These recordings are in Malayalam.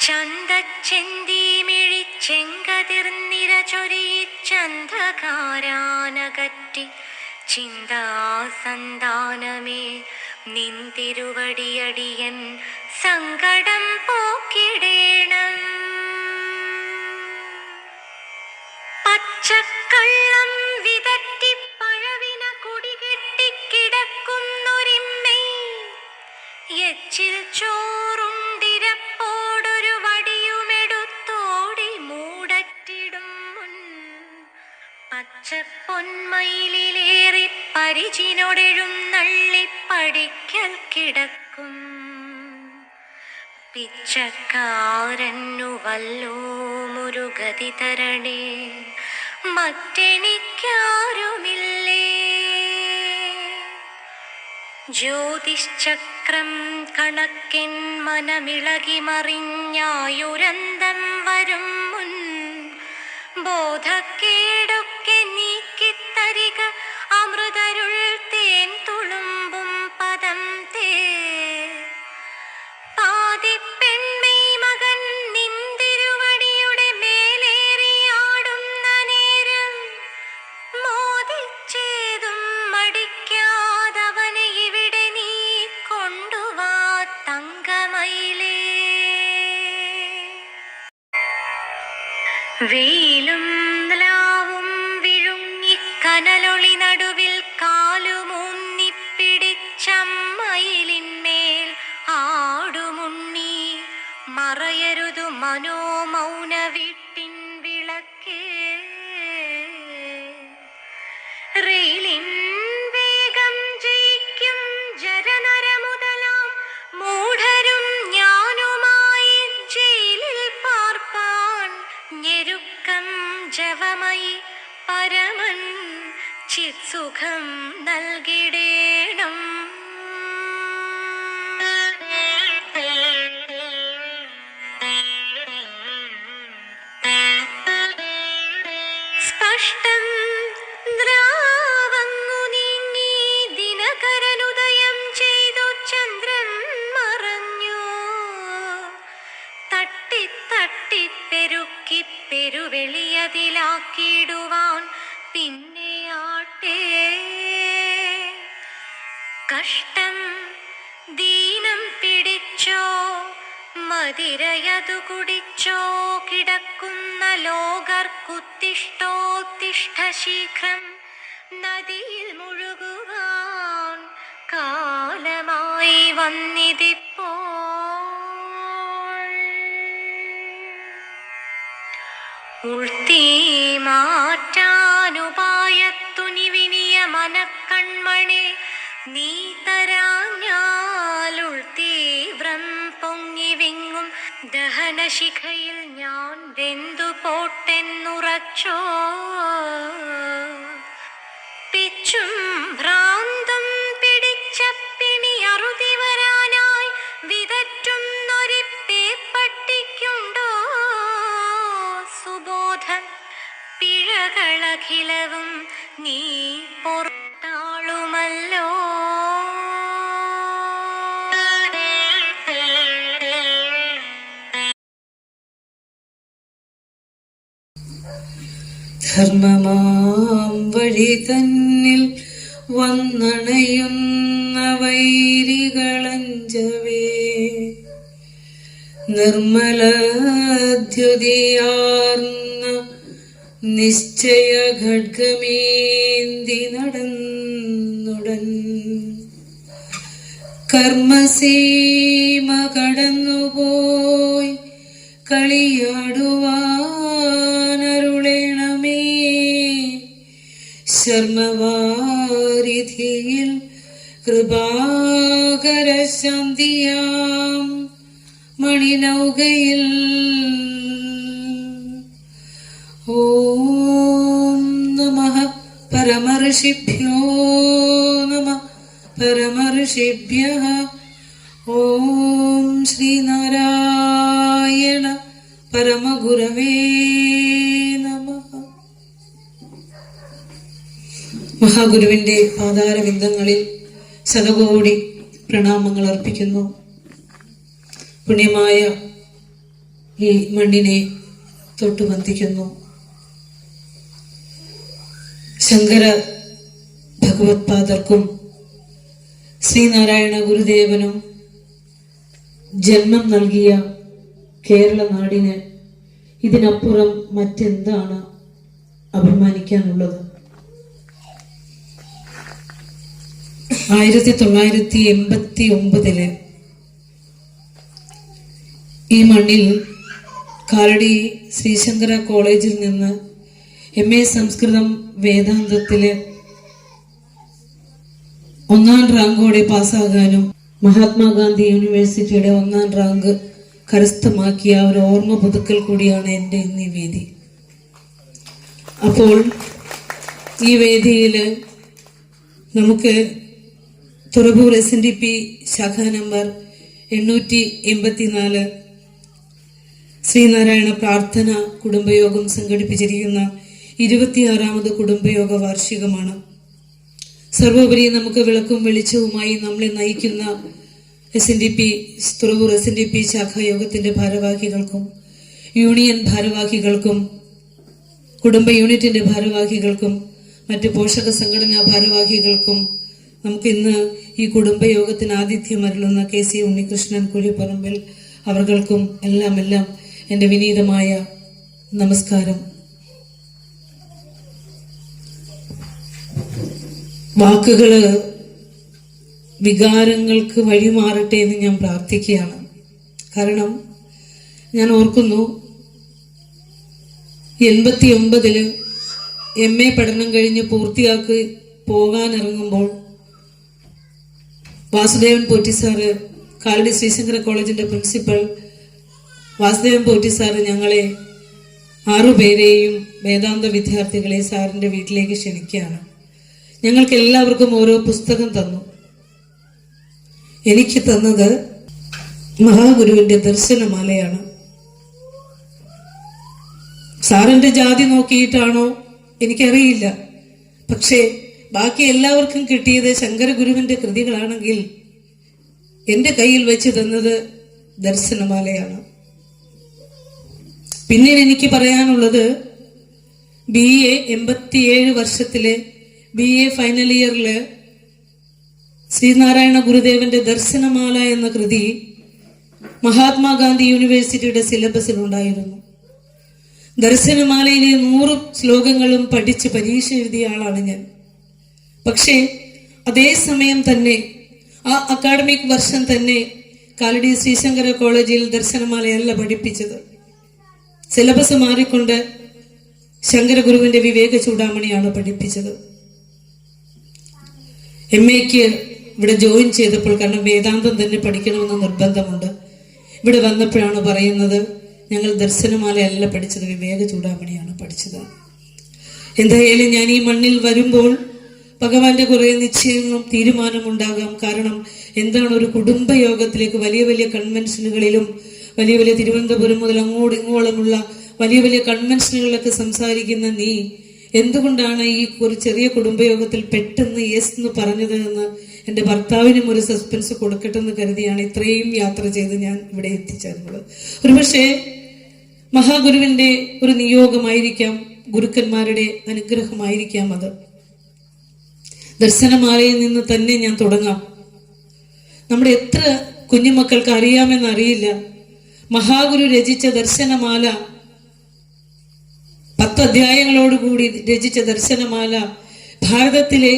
ചന്തച്ചെന്തിമിഴിച്ചെങ്കതിർനിര ചൊരിയിച്ചന്ധകാരാനകറ്റി ചിന്താസന്താനമേ നിന്തിരുവടിയടിയൻ സങ്കടം പോക്കിടേണം. പച്ചക്കള്ളം വിതറ്റി പഴവിന കുടികെട്ടിക്കിടക്കുന്നൊരിമ്മേ എച്ചിൽ ചോറുണ്ടിരപ്പോടൊരു വടിയുമെടുത്തോടി മൂടറ്റിടും മുൻ പച്ചപ്പൊന്മയിലേറി പരിചിനൊടെഴുന്നള്ളിപ്പടിക്കൽ കിടക്കും പിച്ചക്കാരന്നു വല്ലോ മുരുഗതി തരണേ, മറ്റെനിക്കാരുമില്ലേ. ജ്യോതിശ്ചക്രം കണക്കിൻ മനമിളകി മറിഞ്ഞായുരന്തം വരും മുൻ ബോധക്കേടൊക്കെ നീക്കിത്തരിക അമൃതരുൾ തേൻ തുളുമ്പും പദം തേ. പാതിപ്പെൺമൈ മകൻ നിന്തിരുവടിയുടെ മേലേറിയാടുന്ന നേരം മോദിച്ചേതും മടിക്കാതവനെ ഇവിടെ നീ കൊണ്ടുവാ തങ്കമയിലേ. വെയിലും ലാവും വിഴുങ്ങിക്കനലൊളി നടുവിൽ കാലുമൂന്നിപ്പിടിച്ചമ്മയിലിന്മേൽ ആടുമുണ്ണി മറയരുതു മനോമൗന വീട്ടിൻ വിളക്കേ. റെയിലിൻ വേഗം ജയിക്കും ജരനരമുതലാം മൂഢരും ഞാനുമായി ജയിലിൽ പാർപ്പാൻ ഞെരുക്കം ജവമയി പരമൻ ചിത്സുഖം നൽകിടേണം. സ്പഷ്ടം ദ്രാവങ്ങു നീങ്ങി ദിനകരനുദയം ചെയ്തു ചന്ദ്രൻ മറഞ്ഞു. തട്ടിത്തട്ടിപ്പെരുക്കി പെരുവെളിയതിലാക്കിയിടുവാൻ പിന്നെ ആട്ടേ. കഷ്ടം ദീനം പിടിച്ചോ മതിരയതു കുടിച്ചോ കിടക്കുന്ന ലോകർക്കുത്തിഷ്ടോത്തിഷ്ഠ ശീഘ്രം നദിയിൽ മുഴുകുവാൻ കാലമായി വന്നിതിപ്പോൾ. ഉൾത്തീ മാറ്റാനുപായത്തുനിവിനിയ മനക്കൺമണി നീ തരാഞ്ഞാലുൾത്തീവ്രം പൊങ്ങി വിങ്ങും ദഹനശിഖയിൽ ഞാൻ വെന്തു പോട്ടെന്നുറച്ചോ. പിച്ചും ഭ്രാന്തം പിടിച്ച പിണി അറുതി വരാനായി വിതറ്റുന്നൊരു പേപ്പട്ടിക്കുണ്ടോ സുബോധം. പിഴകളഖിലവും നീ പൊറത്താളുമല്ലോ. ധർമ്മമാം വഴി തന്നിൽ വന്നണയുന്ന വൈരികളഞ്ചവേ നിർമ്മലദ്യുതിയാർന്ന നിശ്ചയ ഖഡ്ഗമേന്തി നടന്നുടൻ കർമ്മസീമ കടന്നുപോയി കളിയാടുവാനരുളേണമേ. ശർമ്മവാരിധിയിൽ കൃപാകര ശാന്തിയാം മണിനൗകയിൽ ഓം നമഃ പരമർഷിഭ്യോ നമഃ പരമർഷിഭ്യഃ. ഓം ശ്രീനാരായണ പരമഗുരവേ നമഃ. മഹാഗുരുവിന്റെ പാതാരവിന്ദങ്ങളിൽ ശതകോടി പ്രണാമങ്ങൾ അർപ്പിക്കുന്നു. പുണ്യമായ ഈ മണ്ണിനെ തൊട്ടുബന്ധിക്കുന്നു. ശങ്കര ഭഗവത്പാദർക്കും ശ്രീനാരായണ ഗുരുദേവനും ജന്മം നൽകിയ കേരള നാടിന് ഇതിനപ്പുറം മറ്റെന്താണ് അഭിമാനിക്കാനുള്ളത്? 1989 ഈ മണ്ണിൽ കാലടി ശ്രീശങ്കര കോളേജിൽ നിന്ന് MA സംസ്കൃതം വേദാന്തത്തില് 1ാം റാങ്കോടെ പാസ്സാകാനും മഹാത്മാഗാന്ധി യൂണിവേഴ്സിറ്റിയുടെ 1ാം റാങ്ക് കരസ്ഥമാക്കിയ ഒരു ഓർമ്മ പുതുക്കൽ കൂടിയാണ് എൻ്റെ ഇന്ന് ഈ വേദി. അപ്പോൾ ഈ വേദിയിൽ നമുക്ക് തുറവൂർ SNDP ശാഖ നമ്പർ 884 ശ്രീനാരായണ പ്രാർത്ഥന കുടുംബയോഗം സംഘടിപ്പിച്ചിരിക്കുന്ന 26ാമത് കുടുംബയോഗ വാർഷികമാണ്. സർവോപരി നമുക്ക് വിളക്കും വെളിച്ചവുമായി നമ്മളെ നയിക്കുന്ന തുറവൂർ SNDP ശാഖാ യോഗത്തിന്റെ ഭാരവാഹികൾക്കും യൂണിയൻ ഭാരവാഹികൾക്കും കുടുംബ യൂണിറ്റിന്റെ ഭാരവാഹികൾക്കും മറ്റ് പോഷക സംഘടനാ ഭാരവാഹികൾക്കും നമുക്ക് ഇന്ന് ഈ കുടുംബയോഗത്തിന് ആതിഥ്യം അരുളുന്ന KC ഉണ്ണികൃഷ്ണൻ കുഴിപ്പറമ്പിൽ അവർക്കും എല്ലാം എൻ്റെ വിനീതമായ നമസ്കാരം. വാക്കുകള് വികാരങ്ങൾക്ക് വഴിമാറട്ടെ എന്ന് ഞാൻ പ്രാർത്ഥിക്കുകയാണ്. കാരണം ഞാൻ ഓർക്കുന്നു 89 MA പഠനം കഴിഞ്ഞ് പൂർത്തിയാക്കി പോകാനിറങ്ങുമ്പോൾ വാസുദേവൻ പോറ്റി സാറ്, കാലടി ശ്രീശങ്കര കോളേജിന്റെ പ്രിൻസിപ്പൽ വാസുദേവൻ പോറ്റി സാറ് ഞങ്ങളെ 6 പേരെയും വേദാന്ത വിദ്യാർത്ഥികളെ സാറിന്റെ വീട്ടിലേക്ക് ക്ഷണിക്കുകയാണ്. ഞങ്ങൾക്ക് എല്ലാവർക്കും ഓരോ പുസ്തകം തന്നു. എനിക്ക് തന്നത് മഹാഗുരുവിന്റെ ദർശനമാലയാണ്. സാറിന്റെ ജാതി നോക്കിയിട്ടാണോ എനിക്കറിയില്ല, പക്ഷേ ബാക്കി എല്ലാവർക്കും കിട്ടിയത് ശങ്കരഗുരുവിന്റെ കൃതികളാണെങ്കിൽ എന്റെ കയ്യിൽ വെച്ച് തന്നത് ദർശനമാലയാണ്. പിന്നീട് എനിക്ക് പറയാനുള്ളത് BA 87 വർഷത്തിലെ BA ഫൈനൽ ഇയറില് ശ്രീനാരായണ ഗുരുദേവന്റെ ദർശനമാല എന്ന കൃതി മഹാത്മാഗാന്ധി യൂണിവേഴ്സിറ്റിയുടെ സിലബസിൽ ഉണ്ടായിരുന്നു. ദർശനമാലയിലെ 100 ശ്ലോകങ്ങളും പഠിച്ച് പരീക്ഷ എഴുതിയ ആളാണ് ഞാൻ. പക്ഷേ അതേസമയം തന്നെ ആ അക്കാഡമിക് വർഷം തന്നെ കാലടി ശ്രീശങ്കര കോളേജിൽ ദർശനമാലയല്ല പഠിപ്പിച്ചത്. സിലബസ് മാറിക്കൊണ്ട് ശങ്കരഗുരുവിന്റെ വിവേക ചൂടാമണിയാണ് പഠിപ്പിച്ചത്. MAക്ക് ഇവിടെ ജോയിൻ ചെയ്തപ്പോൾ, കാരണം വേദാന്തം തന്നെ പഠിക്കണമെന്ന് നിർബന്ധമുണ്ട്, ഇവിടെ വന്നപ്പോഴാണ് പറയുന്നത് ഞങ്ങൾ ദർശനമാലയല്ല പഠിച്ചത്, വിവേക ചൂടാമണിയാണ് പഠിച്ചത്. എന്തായാലും ഞാൻ ഈ മണ്ണിൽ വരുമ്പോൾ ഭഗവാന്റെ കുറെ നിശ്ചയങ്ങളും തീരുമാനമുണ്ടാകാം. കാരണം എന്താണ്, ഒരു കുടുംബയോഗത്തിലേക്ക് വലിയ വലിയ കൺവെൻഷനുകളിലും വലിയ വലിയ തിരുവനന്തപുരം മുതൽ അങ്ങോട്ടും ഇങ്ങോളമുള്ള വലിയ വലിയ കൺവെൻഷനുകളിലൊക്കെ സംസാരിക്കുന്ന നീ എന്തുകൊണ്ടാണ് ഈ ഒരു ചെറിയ കുടുംബയോഗത്തിൽ പെട്ടെന്ന് യെസ് എന്ന് പറഞ്ഞത് എന്ന് എൻ്റെ ഭർത്താവിനും ഒരു സസ്പെൻസ് കൊടുക്കട്ടെ എന്ന് കരുതിയാണ് ഇത്രയും യാത്ര ചെയ്ത് ഞാൻ ഇവിടെ എത്തിച്ചേർന്നത്. ഒരുപക്ഷെ മഹാഗുരുവിന്റെ ഒരു നിയോഗമായിരിക്കാം, ഗുരുക്കന്മാരുടെ അനുഗ്രഹമായിരിക്കാം അത്. ദർശനമാലയിൽ നിന്ന് തന്നെ ഞാൻ തുടങ്ങാം. നമ്മുടെ എത്ര കുഞ്ഞുമക്കൾക്ക് അറിയാമെന്നറിയില്ല, മഹാഗുരു രചിച്ച ദർശനമാല 10 അധ്യായങ്ങളോടുകൂടി രചിച്ച ദർശനമാല ഭാരതത്തിലെ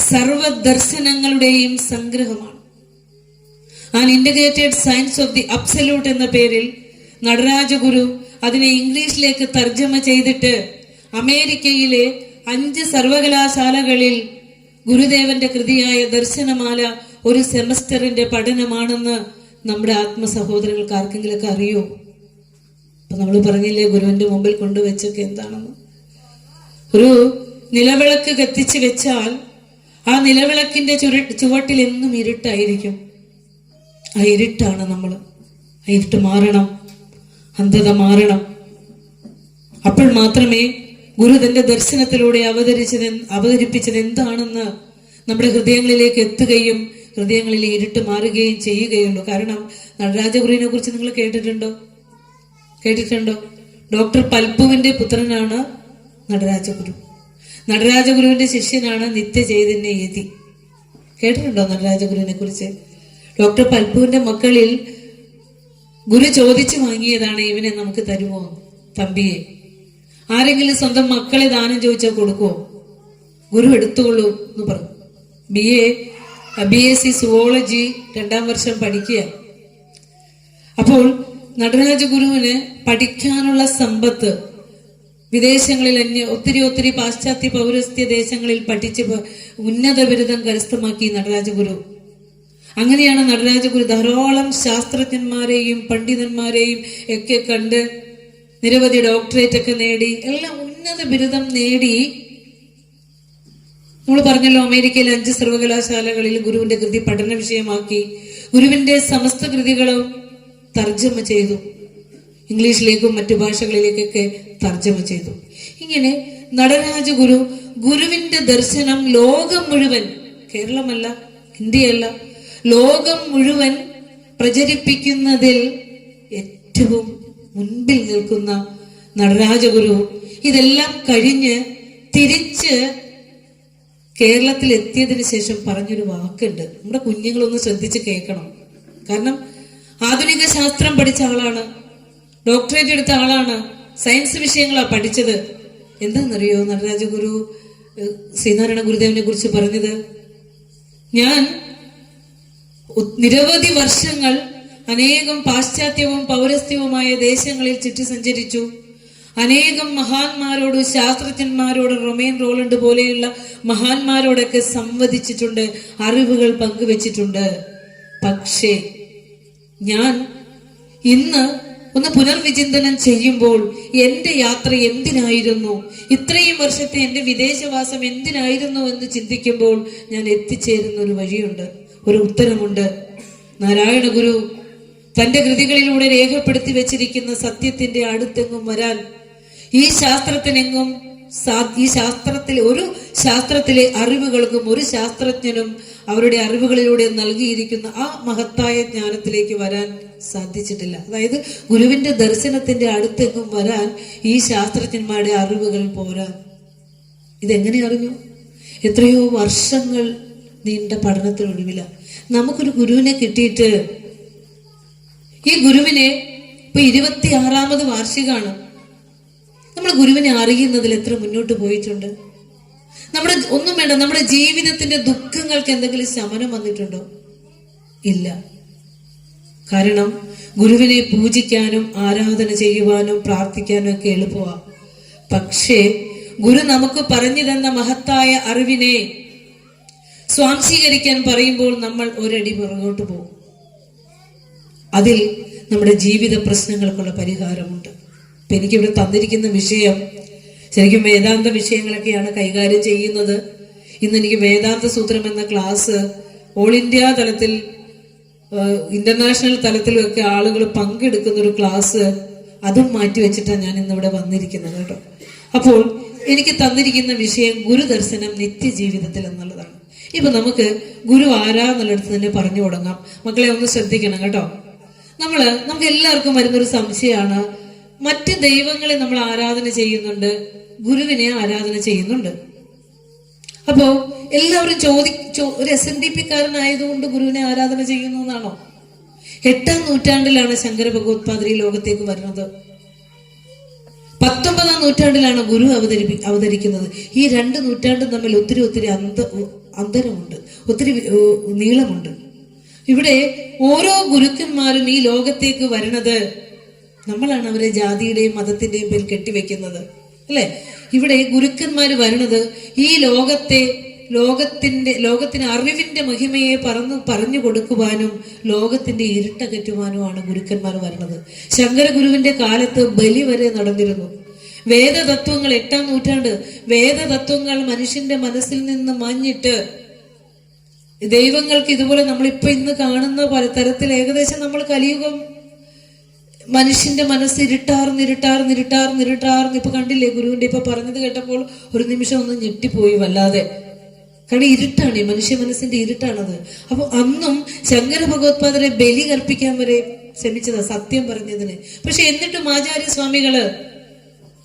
സർവദർശനങ്ങളുടെയും സംഗ്രഹമാണ്. An integrated science of the absolute എന്ന പേരിൽ നടരാജഗുരു അതിനെ ഇംഗ്ലീഷിലേക്ക് തർജ്ജമ ചെയ്തിട്ട് അമേരിക്കയിലെ 5 സർവകലാശാലകളിൽ ഗുരുദേവന്റെ കൃതിയായ ദർശനമാല ഒരു സെമസ്റ്ററിന്റെ പഠനമാണെന്ന് നമ്മുടെ ആത്മസഹോദരങ്ങൾക്ക് ആർക്കെങ്കിലൊക്കെ അറിയോ? അപ്പൊ നമ്മൾ പറഞ്ഞില്ലേ ഗുരുവിന്റെ മുമ്പിൽ കൊണ്ടുവച്ചൊക്കെ എന്താണെന്ന്. ഒരു നിലവിളക്ക് കത്തിച്ച് വെച്ചാൽ ആ നിലവിളക്കിന്റെ ചുവട്ടിൽ എന്നും ഇരുട്ടായിരിക്കും. ആ ഇരുട്ടാണ് നമ്മൾ. ആ ഇരുട്ട് മാറണം, അന്ധത മാറണം. അപ്പോൾ മാത്രമേ ഗുരു തന്റെ ദർശനത്തിലൂടെ അവതരിപ്പിച്ചത് എന്താണെന്ന് നമ്മുടെ ഹൃദയങ്ങളിലേക്ക് എത്തുകയും ഹൃദയങ്ങളിലെ ഇരുട്ട് മാറുകയും ചെയ്യുകയുള്ളൂ. കാരണം നടരാജഗുരുവിനെ കുറിച്ച് നിങ്ങൾ കേട്ടിട്ടുണ്ടോ? കേട്ടിട്ടുണ്ടോ? ഡോക്ടർ പൽപ്പുവിന്റെ പുത്രനാണ് നടരാജഗുരു. നടരാജഗുരുവിന്റെ ശിഷ്യനാണ് നിത്യചൈതന്യ യതി. കേട്ടിട്ടുണ്ടോ നടരാജഗുരുവിനെ കുറിച്ച്? ഡോക്ടർ പൽപ്പുവിന്റെ മക്കളിൽ ഗുരു ചോദിച്ചു വാങ്ങിയതാണ് ഇവനെ നമുക്ക് തരുമോ, തമ്പിയെ. ആരെങ്കിലും സ്വന്തം മക്കളെ ദാനം ചോദിച്ചാൽ കൊടുക്കുമോ? ഗുരു എടുത്തുകൊള്ളൂ എന്ന് പറഞ്ഞു. BSc സുവോളജി 2ാം വർഷം പഠിക്കുക. അപ്പോൾ നടരാജഗുരുവിന് പഠിക്കാനുള്ള സമ്പത്ത്, വിദേശങ്ങളിൽ ഒത്തിരി പാശ്ചാത്യ പൗരസ്ത്യ ദേശങ്ങളിൽ പഠിച്ച് ഉന്നത ബിരുദം കരസ്ഥമാക്കി നടരാജഗുരു. അങ്ങനെയാണ് നടരാജഗുരു ധാരാളം ശാസ്ത്രജ്ഞന്മാരെയും പണ്ഡിതന്മാരെയും ഒക്കെ കണ്ട് നിരവധി ഡോക്ടറേറ്റ് ഒക്കെ നേടി, എല്ലാം ഉന്നത ബിരുദം നേടി. നമ്മൾ പറഞ്ഞല്ലോ, അമേരിക്കയിലെ 5 സർവകലാശാലകളിൽ ഗുരുവിന്റെ കൃതി പഠന വിഷയമാക്കി. ഗുരുവിന്റെ സമസ്ത കൃതികളും തർജ്ജമ ചെയ്തു, ഇംഗ്ലീഷിലേക്കും മറ്റു ഭാഷകളിലേക്കൊക്കെ തർജ്ജമ ചെയ്തു. ഇങ്ങനെ നടരാജഗുരു ഗുരുവിന്റെ ദർശനം ലോകം മുഴുവൻ, കേരളമല്ല, ഇന്ത്യയല്ല, ലോകം മുഴുവൻ പ്രചരിപ്പിക്കുന്നതിൽ ഏറ്റവും മുൻപിൽ നിൽക്കുന്ന നടരാജഗുരു ഇതെല്ലാം കഴിഞ്ഞ് തിരിച്ച് കേരളത്തിൽ എത്തിയതിനു ശേഷം പറഞ്ഞൊരു വാക്കുണ്ട്. നമ്മുടെ കുഞ്ഞുങ്ങളൊന്ന് ശ്രദ്ധിച്ച് കേൾക്കണം. കാരണം ആധുനിക ശാസ്ത്രം പഠിച്ച ആളാണ്, ഡോക്ടറേറ്റ് എടുത്ത ആളാണ്, സയൻസ് വിഷയങ്ങളാണ് പഠിച്ചത്. എന്താണെന്നറിയോ നടരാജഗുരു ശ്രീനാരായണ ഗുരുദേവനെ കുറിച്ച് പറഞ്ഞത്? ഞാൻ നിരവധി വർഷങ്ങൾ അനേകം പാശ്ചാത്യവും പൗരസ്ത്യവുമായ ദേശങ്ങളിൽ ചുറ്റി സഞ്ചരിച്ചു. അനേകം മഹാന്മാരോട്, ശാസ്ത്രജ്ഞന്മാരോട്, റൊമേൻ റോളണ്ട് പോലെയുള്ള മഹാന്മാരോടൊക്കെ സംവദിച്ചിട്ടുണ്ട്, അറിവുകൾ പങ്കുവെച്ചിട്ടുണ്ട്. പക്ഷേ ഞാൻ ഇന്ന് ഒന്ന് പുനർവിചിന്തനം ചെയ്യുമ്പോൾ എന്റെ യാത്ര എന്തിനായിരുന്നു, ഇത്രയും വർഷത്തെ എന്റെ വിദേശവാസം എന്തിനായിരുന്നു എന്ന് ചിന്തിക്കുമ്പോൾ ഞാൻ എത്തിച്ചേരുന്ന ഒരു വഴിയുണ്ട്, ഒരു ഉത്തരമുണ്ട്. നാരായണ ഗുരു തന്റെ കൃതികളിലൂടെ രേഖപ്പെടുത്തി വെച്ചിരിക്കുന്ന സത്യത്തിന്റെ അടുത്തെങ്ങും വരാൻ, ഈ ശാസ്ത്രത്തിലെ ഒരു ശാസ്ത്രത്തിലെ അറിവുകൾക്കും ഒരു ശാസ്ത്രജ്ഞനും അവരുടെ അറിവുകളിലൂടെ നൽകിയിരിക്കുന്ന ആ മഹത്തായ ജ്ഞാനത്തിലേക്ക് വരാൻ സാധിച്ചിട്ടില്ല. അതായത് ഗുരുവിന്റെ ദർശനത്തിന്റെ അടുത്തെങ്ങും വരാൻ ഈ ശാസ്ത്രജ്ഞന്മാരുടെ അറിവുകൾ പോരാ. ഇതെങ്ങനെ അറിഞ്ഞു? എത്രയോ വർഷങ്ങൾ നീണ്ട പഠനത്തിനൊടുവില നമുക്കൊരു ഗുരുവിനെ കിട്ടിയിട്ട്, ഈ ഗുരുവിനെ ഇപ്പൊ 26ാമത് വാർഷികമാണ്. നമ്മൾ ഗുരുവിനെ അറിയുന്നതിൽ എത്ര മുന്നോട്ട് പോയിട്ടുണ്ട്? നമ്മുടെ ഒന്നും വേണ്ട, നമ്മുടെ ജീവിതത്തിന്റെ ദുഃഖങ്ങൾക്ക് എന്തെങ്കിലും ശമനം വന്നിട്ടുണ്ടോ? ഇല്ല. കാരണം ഗുരുവിനെ പൂജിക്കാനും ആരാധന ചെയ്യുവാനും പ്രാർത്ഥിക്കാനും ഒക്കെ എളുപ്പമാണ്. പക്ഷേ ഗുരു നമുക്ക് പറഞ്ഞു തന്ന മഹത്തായ അറിവിനെ സ്വാംശീകരിക്കാൻ പറയുമ്പോൾ നമ്മൾ ഒരടി പുറകോട്ട് പോകും. അതിൽ നമ്മുടെ ജീവിത പ്രശ്നങ്ങൾക്കുള്ള പരിഹാരമുണ്ട്. ഇപ്പൊ എനിക്കിവിടെ തന്നിരിക്കുന്ന വിഷയം ശരിക്കും വേദാന്ത വിഷയങ്ങളൊക്കെയാണ് കൈകാര്യം ചെയ്യുന്നത്. ഇന്ന് എനിക്ക് വേദാന്ത സൂത്രം എന്ന ക്ലാസ് ഓൾ ഇന്ത്യ തലത്തിൽ, ഇന്റർനാഷണൽ തലത്തിലൊക്കെ ആളുകൾ പങ്കെടുക്കുന്ന ഒരു ക്ലാസ്, അതും മാറ്റിവെച്ചിട്ടാണ് ഞാൻ ഇന്നിവിടെ വന്നിരിക്കുന്നത് കേട്ടോ. അപ്പോൾ എനിക്ക് തന്നിരിക്കുന്ന വിഷയം ഗുരുദർശനം നിത്യജീവിതത്തിൽ എന്നുള്ളതാണ്. ഇപ്പൊ നമുക്ക് ഗുരു ആരാന്നുള്ളിടത്ത് തന്നെ പറഞ്ഞു തുടങ്ങാം. മക്കളെ ഒന്ന് ശ്രദ്ധിക്കണം കേട്ടോ. നമുക്ക് എല്ലാവർക്കും വരുന്നൊരു സംശയമാണ്, മറ്റ് ദൈവങ്ങളെ നമ്മൾ ആരാധന ചെയ്യുന്നുണ്ട്, ഗുരുവിനെ ആരാധന ചെയ്യുന്നുണ്ട്. അപ്പോ എല്ലാവരും ഒരു SNDP കാരനായതുകൊണ്ട് ഗുരുവിനെ ആരാധന ചെയ്യുന്നു എന്നാണോ? 8ാം നൂറ്റാണ്ടിലാണ് ശങ്കര ഭഗവത്പാദരി ലോകത്തേക്ക് വരുന്നത്. 19ാം നൂറ്റാണ്ടിലാണ് ഗുരു അവതരിക്കുന്നത്. ഈ 2 നൂറ്റാണ്ടും തമ്മിൽ ഒത്തിരി അന്തരമുണ്ട്, ഒത്തിരി നീളമുണ്ട്. ഇവിടെ ഓരോ ഗുരുക്കന്മാരും ഈ ലോകത്തേക്ക് വരണത്, നമ്മളാണ് അവരെ ജാതിയുടെയും മതത്തിന്റെയും പേരിൽ കെട്ടിവെക്കുന്നത്, അല്ലെ? ഇവിടെ ഗുരുക്കന്മാര് വരണത് ഈ ലോകത്തിന് അറിവിന്റെ മഹിമയെ പറഞ്ഞു കൊടുക്കുവാനും ലോകത്തിന്റെ ഇരുട്ടകറ്റുവാനുമാണ് ഗുരുക്കന്മാർ വരുന്നത്. ശങ്കര ഗുരുവിന്റെ കാലത്ത് ബലി വരെ നടന്നിരുന്നു. വേദതത്വങ്ങൾ 8ാം നൂറ്റാണ്ട് വേദതത്വങ്ങൾ മനുഷ്യന്റെ മനസ്സിൽ നിന്ന് മാഞ്ഞിട്ട് ദൈവങ്ങൾക്ക് ഇതുപോലെ നമ്മളിപ്പോ ഇന്ന് കാണുന്ന പല തരത്തിൽ ഏകദേശം നമ്മൾ കലിയുഗം മനുഷ്യന്റെ മനസ്സ് ഇരുട്ടാർന്ന് ഇപ്പൊ കണ്ടില്ലേ ഗുരുവിന്റെ ഇപ്പൊ പറഞ്ഞത് കേട്ടപ്പോൾ ഒരു നിമിഷം ഒന്ന് ഞെട്ടിപ്പോയി വല്ലാതെ. കാരണം ഇരുട്ടാണ്, മനുഷ്യ മനസ്സിന്റെ ഇരുട്ടാണത്. അപ്പൊ അന്നും ശങ്കര ഭഗവത്പാദരെ ബലി കൽപ്പിക്കാൻ വരെ ശ്രമിച്ചതാ സത്യം പറഞ്ഞതിന്. പക്ഷെ എന്നിട്ടും ആചാര്യസ്വാമികള്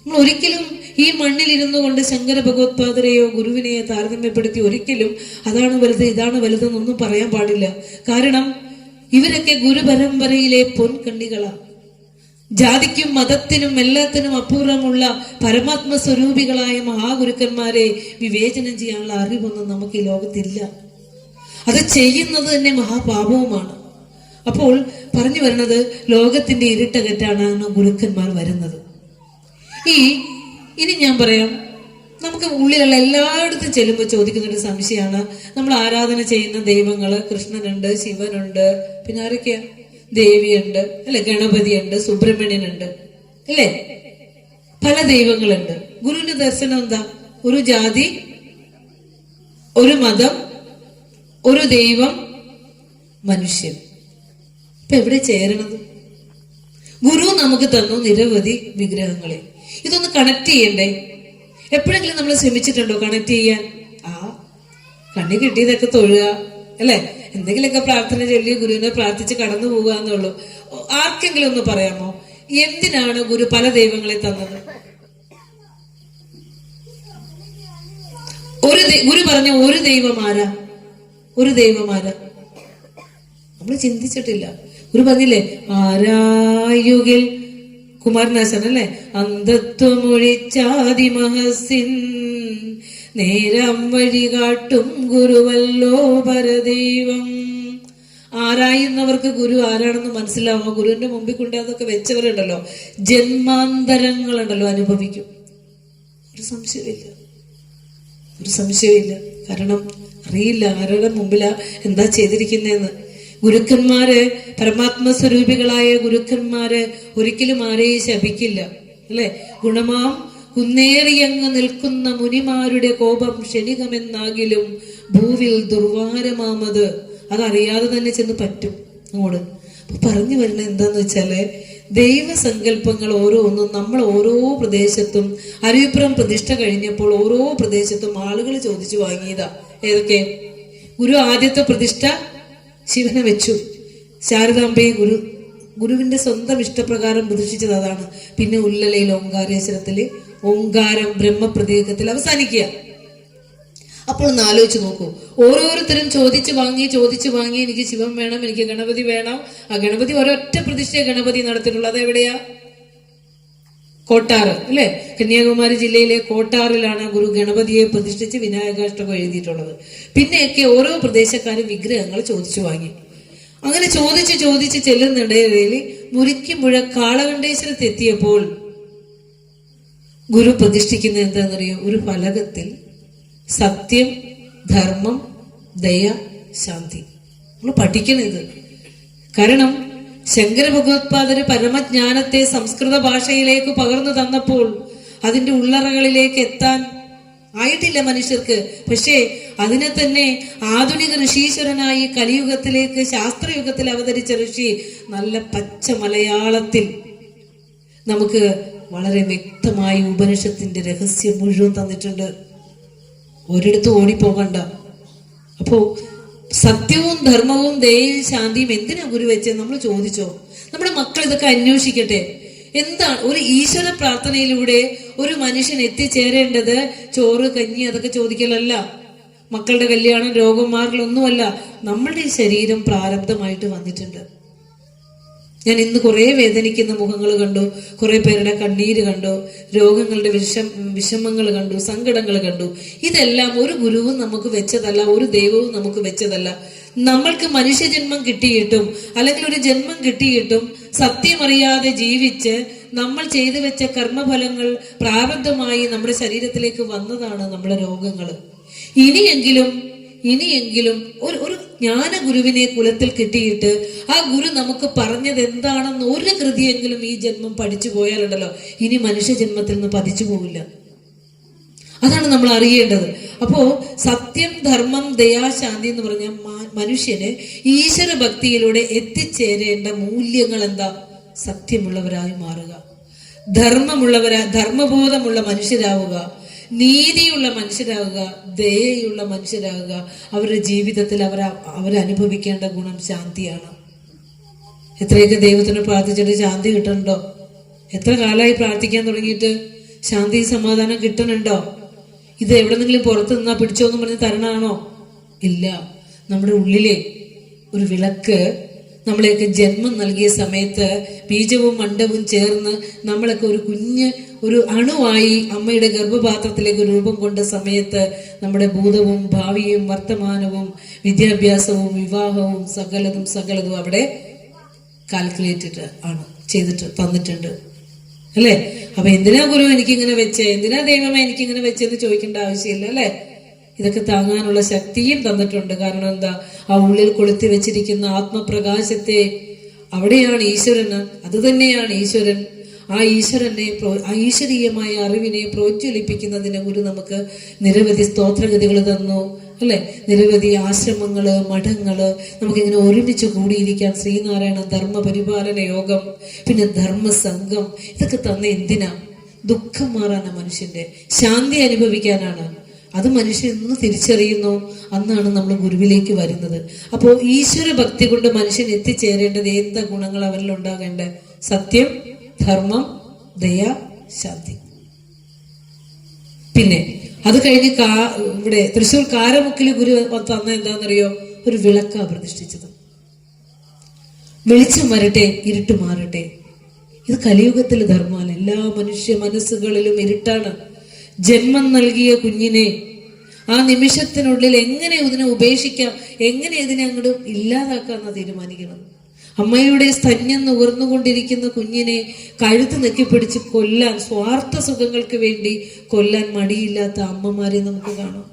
നമ്മൾ ഒരിക്കലും ഈ മണ്ണിലിരുന്നു കൊണ്ട് ശങ്കര ഭഗവത്പാദരെയോ ഗുരുവിനെയോ താരതമ്യപ്പെടുത്തി ഒരിക്കലും അതാണ് വലുത് ഇതാണ് വലുതെന്നൊന്നും പറയാൻ പാടില്ല. കാരണം ഇവരൊക്കെ ഗുരുപരമ്പരയിലെ പൊൻകണ്ണികളാണ്. ജാതിക്കും മതത്തിനും എല്ലാത്തിനും അപൂർവമുള്ള പരമാത്മ സ്വരൂപികളായ മഹാഗുരുക്കന്മാരെ വിവേചനം ചെയ്യാനുള്ള അറിവൊന്നും നമുക്ക് ഈ ലോകത്തില്ല. അത് ചെയ്യുന്നത് തന്നെ മഹാപാപവുമാണ്. അപ്പോൾ പറഞ്ഞു വരുന്നത് ലോകത്തിന്റെ ഇരുട്ടകറ്റാണ് ഗുരുക്കന്മാർ വരുന്നത്. ഇനി ഞാൻ പറയാം, നമുക്ക് ഉള്ളിലുള്ള എല്ലായിടത്തും ചെല്ലുമ്പോൾ ചോദിക്കുന്ന ഒരു സംശയമാണ്, നമ്മൾ ആരാധന ചെയ്യുന്ന ദൈവങ്ങള് കൃഷ്ണനുണ്ട്, ശിവനുണ്ട്, പിന്നെ ആരൊക്കെയാ, ദേവിയുണ്ട് അല്ലെ, ഗണപതിയുണ്ട്, സുബ്രഹ്മണ്യനുണ്ട് അല്ലേ, പല ദൈവങ്ങളുണ്ട്. ഗുരുവിന്റെ ദർശനം എന്താ? ഒരു ജാതി, ഒരു മതം, ഒരു ദൈവം, മനുഷ്യൻ. ഇപ്പൊ എവിടെ ചേരണത്? ഗുരു നമുക്ക് തന്നു നിരവധി വിഗ്രഹങ്ങളെ. ഇതൊന്ന് കണക്ട് ചെയ്യണ്ടേ? എപ്പോഴെങ്കിലും നമ്മൾ ശ്രമിച്ചിട്ടുണ്ടോ കണക്ട് ചെയ്യാൻ? കണ്ണി കിട്ടിയതൊക്കെ തൊഴുക അല്ലെ, എന്തെങ്കിലുമൊക്കെ പ്രാർത്ഥന ചൊല്ലി ഗുരുവിനെ പ്രാർത്ഥിച്ച് കടന്നു പോകുക എന്നുള്ളൂ. ആർക്കെങ്കിലും ഒന്ന് പറയാമോ എന്തിനാണ് ഗുരു പല ദൈവങ്ങളെ തന്നത്? ഗുരു പറഞ്ഞ ഒരു ദൈവമാരാ? ഒരു ദൈവമാരാ? നമ്മൾ ചിന്തിച്ചിട്ടില്ല. ഗുരു പറഞ്ഞില്ലേ, ആരായുകിൽ കുമാരനാശൻ അല്ലെ, അന്ധത്വമൊഴിച്ചാതിമഹസിൻ നേരം വഴി കാട്ടും ഗുരുവല്ലോ പരദൈവം. ആരായുന്നവർക്ക് ഗുരു ആരാണെന്ന് മനസ്സിലാവുമോ? ഗുരുവിന്റെ മുമ്പിൽ കൊണ്ട് അതൊക്കെ വെച്ചവരുണ്ടല്ലോ, ജന്മാന്തരങ്ങളുണ്ടല്ലോ അനുഭവിക്കും. ഒരു സംശയമില്ല, ഒരു സംശയമില്ല. കാരണം അറിയില്ല ആരുടെ മുമ്പിലാ എന്താ ചെയ്തിരിക്കുന്നതെന്ന്. ഗുരുക്കന്മാര്, പരമാത്മ സ്വരൂപികളായ ഗുരുക്കന്മാര് ഒരിക്കലും ആരെയും ശപിക്കില്ല അല്ലെ. ഗുണമാം കുന്നേറിയങ്ങ് നിൽക്കുന്ന മുനിമാരുടെ കോപം ക്ഷണികമെന്നാകിലും ഭൂവിൽ ദുർവാരമാമത്. അതറിയാതെ തന്നെ ചെന്ന് പറ്റും അങ്ങോട്ട്. അപ്പൊ പറഞ്ഞു വരുന്നത് എന്താന്ന് വെച്ചാല്, ദൈവസങ്കല്പങ്ങൾ ഓരോന്നും നമ്മൾ ഓരോ പ്രദേശത്തും, അരുവിപ്പുറം പ്രതിഷ്ഠ കഴിഞ്ഞപ്പോൾ ഓരോ പ്രദേശത്തും ആളുകൾ ചോദിച്ചു വാങ്ങിയതാ. ഏതൊക്കെ? ഗുരു ആദ്യത്തെ പ്രതിഷ്ഠ ശിവനെ വെച്ചു, ശാരദാംബയെ ഗുരുവിന്റെ സ്വന്തം ഇഷ്ടപ്രകാരം പ്രതിഷ്ഠിച്ചത് അതാണ്. പിന്നെ ഉല്ലലയിൽ ഓങ്കാരേശ്വരത്തില് ഓങ്കാരം ബ്രഹ്മപ്രതീകത്തിൽ അവസാനിക്കുക. അപ്പോൾ ഒന്ന് ആലോചിച്ച് നോക്കൂ, ഓരോരുത്തരും ചോദിച്ചു വാങ്ങി എനിക്ക് ശിവൻ വേണം, എനിക്ക് ഗണപതി വേണം. ആ ഗണപതി ഒരൊറ്റ പ്രതിഷ്ഠ ഗണപതി നടത്തിയിട്ടുള്ളത്. അതെവിടെയാ? കോട്ടാറ് അല്ലെ, കന്യാകുമാരി ജില്ലയിലെ കോട്ടാറിലാണ് ഗുരു ഗണപതിയെ പ്രതിഷ്ഠിച്ച് വിനായകാഷ്ടകം എഴുതിയിട്ടുള്ളത്. പിന്നെയൊക്കെ ഓരോ പ്രദേശക്കാരും വിഗ്രഹങ്ങൾ ചോദിച്ചു വാങ്ങി. അങ്ങനെ ചോദിച്ച് ചെല്ലുന്നിടയിൽ മുരിക്കുമ്പുഴ കാളകണ്ഠേശ്വരത്ത് എത്തിയപ്പോൾ ഗുരു പ്രതിഷ്ഠിക്കുന്നത് എന്താണെന്നറിയോ? ഒരു ഫലകത്തിൽ സത്യം, ധർമ്മം, ദയ, ശാന്തി. നമ്മൾ പഠിക്കണത്. കാരണം ശങ്കര ഭഗവത്പാദര് പരമജ്ഞാനത്തെ സംസ്കൃത ഭാഷയിലേക്ക് പകർന്നു തന്നപ്പോൾ അതിന്റെ ഉള്ളറകളിലേക്ക് എത്താൻ ആയിട്ടില്ല മനുഷ്യർക്ക്. പക്ഷേ അതിനെ തന്നെ ആധുനിക ഋഷീശ്വരനായി കലിയുഗത്തിലേക്ക്, ശാസ്ത്രയുഗത്തിൽ അവതരിച്ച ഋഷി നല്ല പച്ച മലയാളത്തിൽ നമുക്ക് വളരെ വ്യക്തമായി ഉപനിഷത്തിന്റെ രഹസ്യം മുഴുവൻ തന്നിട്ടുണ്ട്. ഒരിടത്തും ഓടിപ്പോകണ്ട. അപ്പോ സത്യവും ധർമ്മവും ദയയും ശാന്തിയും എന്തിനാ ഗുരു വെച്ചേ? നമ്മൾ ചോദിച്ചോ? നമ്മുടെ മക്കൾ ഇതൊക്കെ അന്വേഷിക്കട്ടെ. എന്താണ് ഒരു ഈശ്വര പ്രാർത്ഥനയിലൂടെ ഒരു മനുഷ്യൻ എത്തിച്ചേരേണ്ടത്? ചോറ്, കഞ്ഞി അതൊക്കെ ചോദിക്കലല്ല, മക്കളുടെ കല്യാണം, രോഗം മാറലൊന്നുമല്ല. നമ്മളുടെ ശരീരം പ്രാരബ്ധമായിട്ട് വന്നിട്ടുണ്ട്. ഞാൻ ഇന്ന് കുറെ വേദനിക്കുന്ന മുഖങ്ങൾ കണ്ടു, കുറെ പേരുടെ കണ്ണീര് കണ്ടു, രോഗങ്ങളുടെ വിഷമങ്ങൾ കണ്ടു, സങ്കടങ്ങൾ കണ്ടു. ഇതെല്ലാം ഒരു ഗുരുവും നമുക്ക് വെച്ചതല്ല, ഒരു ദൈവവും നമുക്ക് വെച്ചതല്ല. നമ്മൾക്ക് മനുഷ്യജന്മം കിട്ടിയിട്ടും അല്ലെങ്കിൽ ഒരു ജന്മം കിട്ടിയിട്ടും സത്യമറിയാതെ ജീവിച്ച് നമ്മൾ ചെയ്തു വെച്ച കർമ്മഫലങ്ങൾ പ്രാരബ്ധമായി നമ്മുടെ ശരീരത്തിലേക്ക് വന്നതാണ് നമ്മുടെ രോഗങ്ങൾ. ഇനിയെങ്കിലും ഒരു ജ്ഞാന ഗുരുവിനെ കുലത്തിൽ കിട്ടിയിട്ട് ആ ഗുരു നമുക്ക് പറഞ്ഞത് എന്താണെന്ന് ഒരു കൃതിയെങ്കിലും ഈ ജന്മം പഠിച്ചു പോയാലുണ്ടല്ലോ, ഇനി മനുഷ്യ ജന്മത്തിൽ നിന്ന് പതിച്ചു പോകില്ല. അതാണ് നമ്മൾ അറിയേണ്ടത്. അപ്പോ സത്യം, ധർമ്മം, ദയാശാന്തി എന്ന് പറഞ്ഞ മനുഷ്യന് ഈശ്വര ഭക്തിയിലൂടെ എത്തിച്ചേരേണ്ട മൂല്യങ്ങൾ എന്താ? സത്യമുള്ളവരായി മാറുക, ധർമ്മബോധമുള്ള മനുഷ്യരാവുക, നീതിയുള്ള മനുഷ്യരാകുക, ദയയുള്ള മനുഷ്യരാകുക. അവരുടെ ജീവിതത്തിൽ അവരനുഭവിക്കേണ്ട ഗുണം ശാന്തിയാണ്. എത്രയൊക്കെ ദൈവത്തിന് പ്രാർത്ഥിച്ചിട്ട് ശാന്തി കിട്ടുന്നുണ്ടോ? എത്ര കാലമായി പ്രാർത്ഥിക്കാൻ തുടങ്ങിയിട്ട് ശാന്തി സമാധാനം കിട്ടുന്നുണ്ടോ? ഇത് എവിടെന്നെങ്കിലും പുറത്ത് നിന്നാ പിടിച്ചോന്ന് പറഞ്ഞ് തരണാണോ? ഇല്ല. നമ്മുടെ ഉള്ളിലെ ഒരു വിളക്ക് നമ്മളെയൊക്കെ ജന്മം നൽകിയ സമയത്ത് ബീജവും മണ്ഡവും ചേർന്ന് നമ്മളൊക്കെ ഒരു അണുവായി അമ്മയുടെ ഗർഭപാത്രത്തിലേക്ക് രൂപം കൊണ്ട സമയത്ത് നമ്മുടെ ഭൂതവും ഭാവിയും വർത്തമാനവും വിദ്യാഭ്യാസവും വിവാഹവും സകലതും അവിടെ കാൽക്കുലേറ്റഡ് ആണ്, ചെയ്തിട്ട് തന്നിട്ടുണ്ട് അല്ലെ? അപ്പൊ എന്തിനാ ഗുരു എനിക്കിങ്ങനെ വെച്ചേ, എന്തിനാ ദൈവമേ എനിക്കിങ്ങനെ വെച്ചെന്ന് ചോദിക്കേണ്ട ആവശ്യമില്ല അല്ലെ? ഇതൊക്കെ താങ്ങാനുള്ള ശക്തിയും തന്നിട്ടുണ്ട്. കാരണം എന്താ? ആ ഉള്ളിൽ കൊളുത്തി വെച്ചിരിക്കുന്ന ആത്മപ്രകാശത്തെ, അവിടെയാണ് ഈശ്വരന്, അത് തന്നെയാണ് ഈശ്വരൻ. ആ ഈശ്വരീയമായ അറിവിനെ പ്രോജ്വലിപ്പിക്കുന്നതിന് ഗുരു നമുക്ക് നിരവധി സ്തോത്രഗതികൾ തന്നു അല്ലെ? നിരവധി ആശ്രമങ്ങള്, മഠങ്ങള്, നമുക്കിങ്ങനെ ഒരുമിച്ച് കൂടിയിരിക്കാൻ ശ്രീനാരായണ ധർമ്മ പരിപാലന യോഗം, പിന്നെ ധർമ്മസംഘം, ഇതൊക്കെ തന്ന എന്തിനാ? ദുഃഖം മാറാനാണ്, മനുഷ്യന്റെ ശാന്തി അനുഭവിക്കാനാണ്. അത് മനുഷ്യൻ എന്ന് തിരിച്ചറിയുന്നു, അന്നാണ് നമ്മൾ ഗുരുവിലേക്ക് വരുന്നത്. അപ്പോൾ ഈശ്വര ഭക്തി കൊണ്ട് മനുഷ്യൻ എത്തിച്ചേരേണ്ടത് എന്താ ഗുണങ്ങൾ അവരിൽ ഉണ്ടാകേണ്ടത്? സത്യം, ധർമ്മം, ദയ, ശാന്തി. പിന്നെ അത് കഴിഞ്ഞ് ഇവിടെ തൃശ്ശൂർ കാരമുക്കിൽ ഗുരു തന്ന എന്താണെന്നറിയോ? ഒരു വിളക്കാ പ്രതിഷ്ഠിച്ചത്. വെളിച്ചം വരട്ടെ, ഇരുട്ട് മാറട്ടെ. ഇത് കലിയുഗത്തിലെ ധർമ്മമാണ്. എല്ലാ മനുഷ്യ മനസ്സുകളിലും ഇരുട്ടാണ്. ജന്മം നൽകിയ കുഞ്ഞിനെ ആ നിമിഷത്തിനുള്ളിൽ എങ്ങനെ ഇതിനെ ഉപേക്ഷിക്കാം, എങ്ങനെ ഇതിനെ അങ്ങോട്ട് ഇല്ലാതാക്കാന്നാ തീരുമാനിക്കണം. അമ്മയുടെ സ്തന്യം നുകർന്നുകൊണ്ടിരിക്കുന്ന കുഞ്ഞിനെ കഴുത്ത് നെക്കിപ്പിടിച്ച് കൊല്ലാൻ, സ്വാർത്ഥ സുഖങ്ങൾക്ക് വേണ്ടി കൊല്ലാൻ മടിയില്ലാത്ത അമ്മമാരെ നമുക്ക് കാണാം.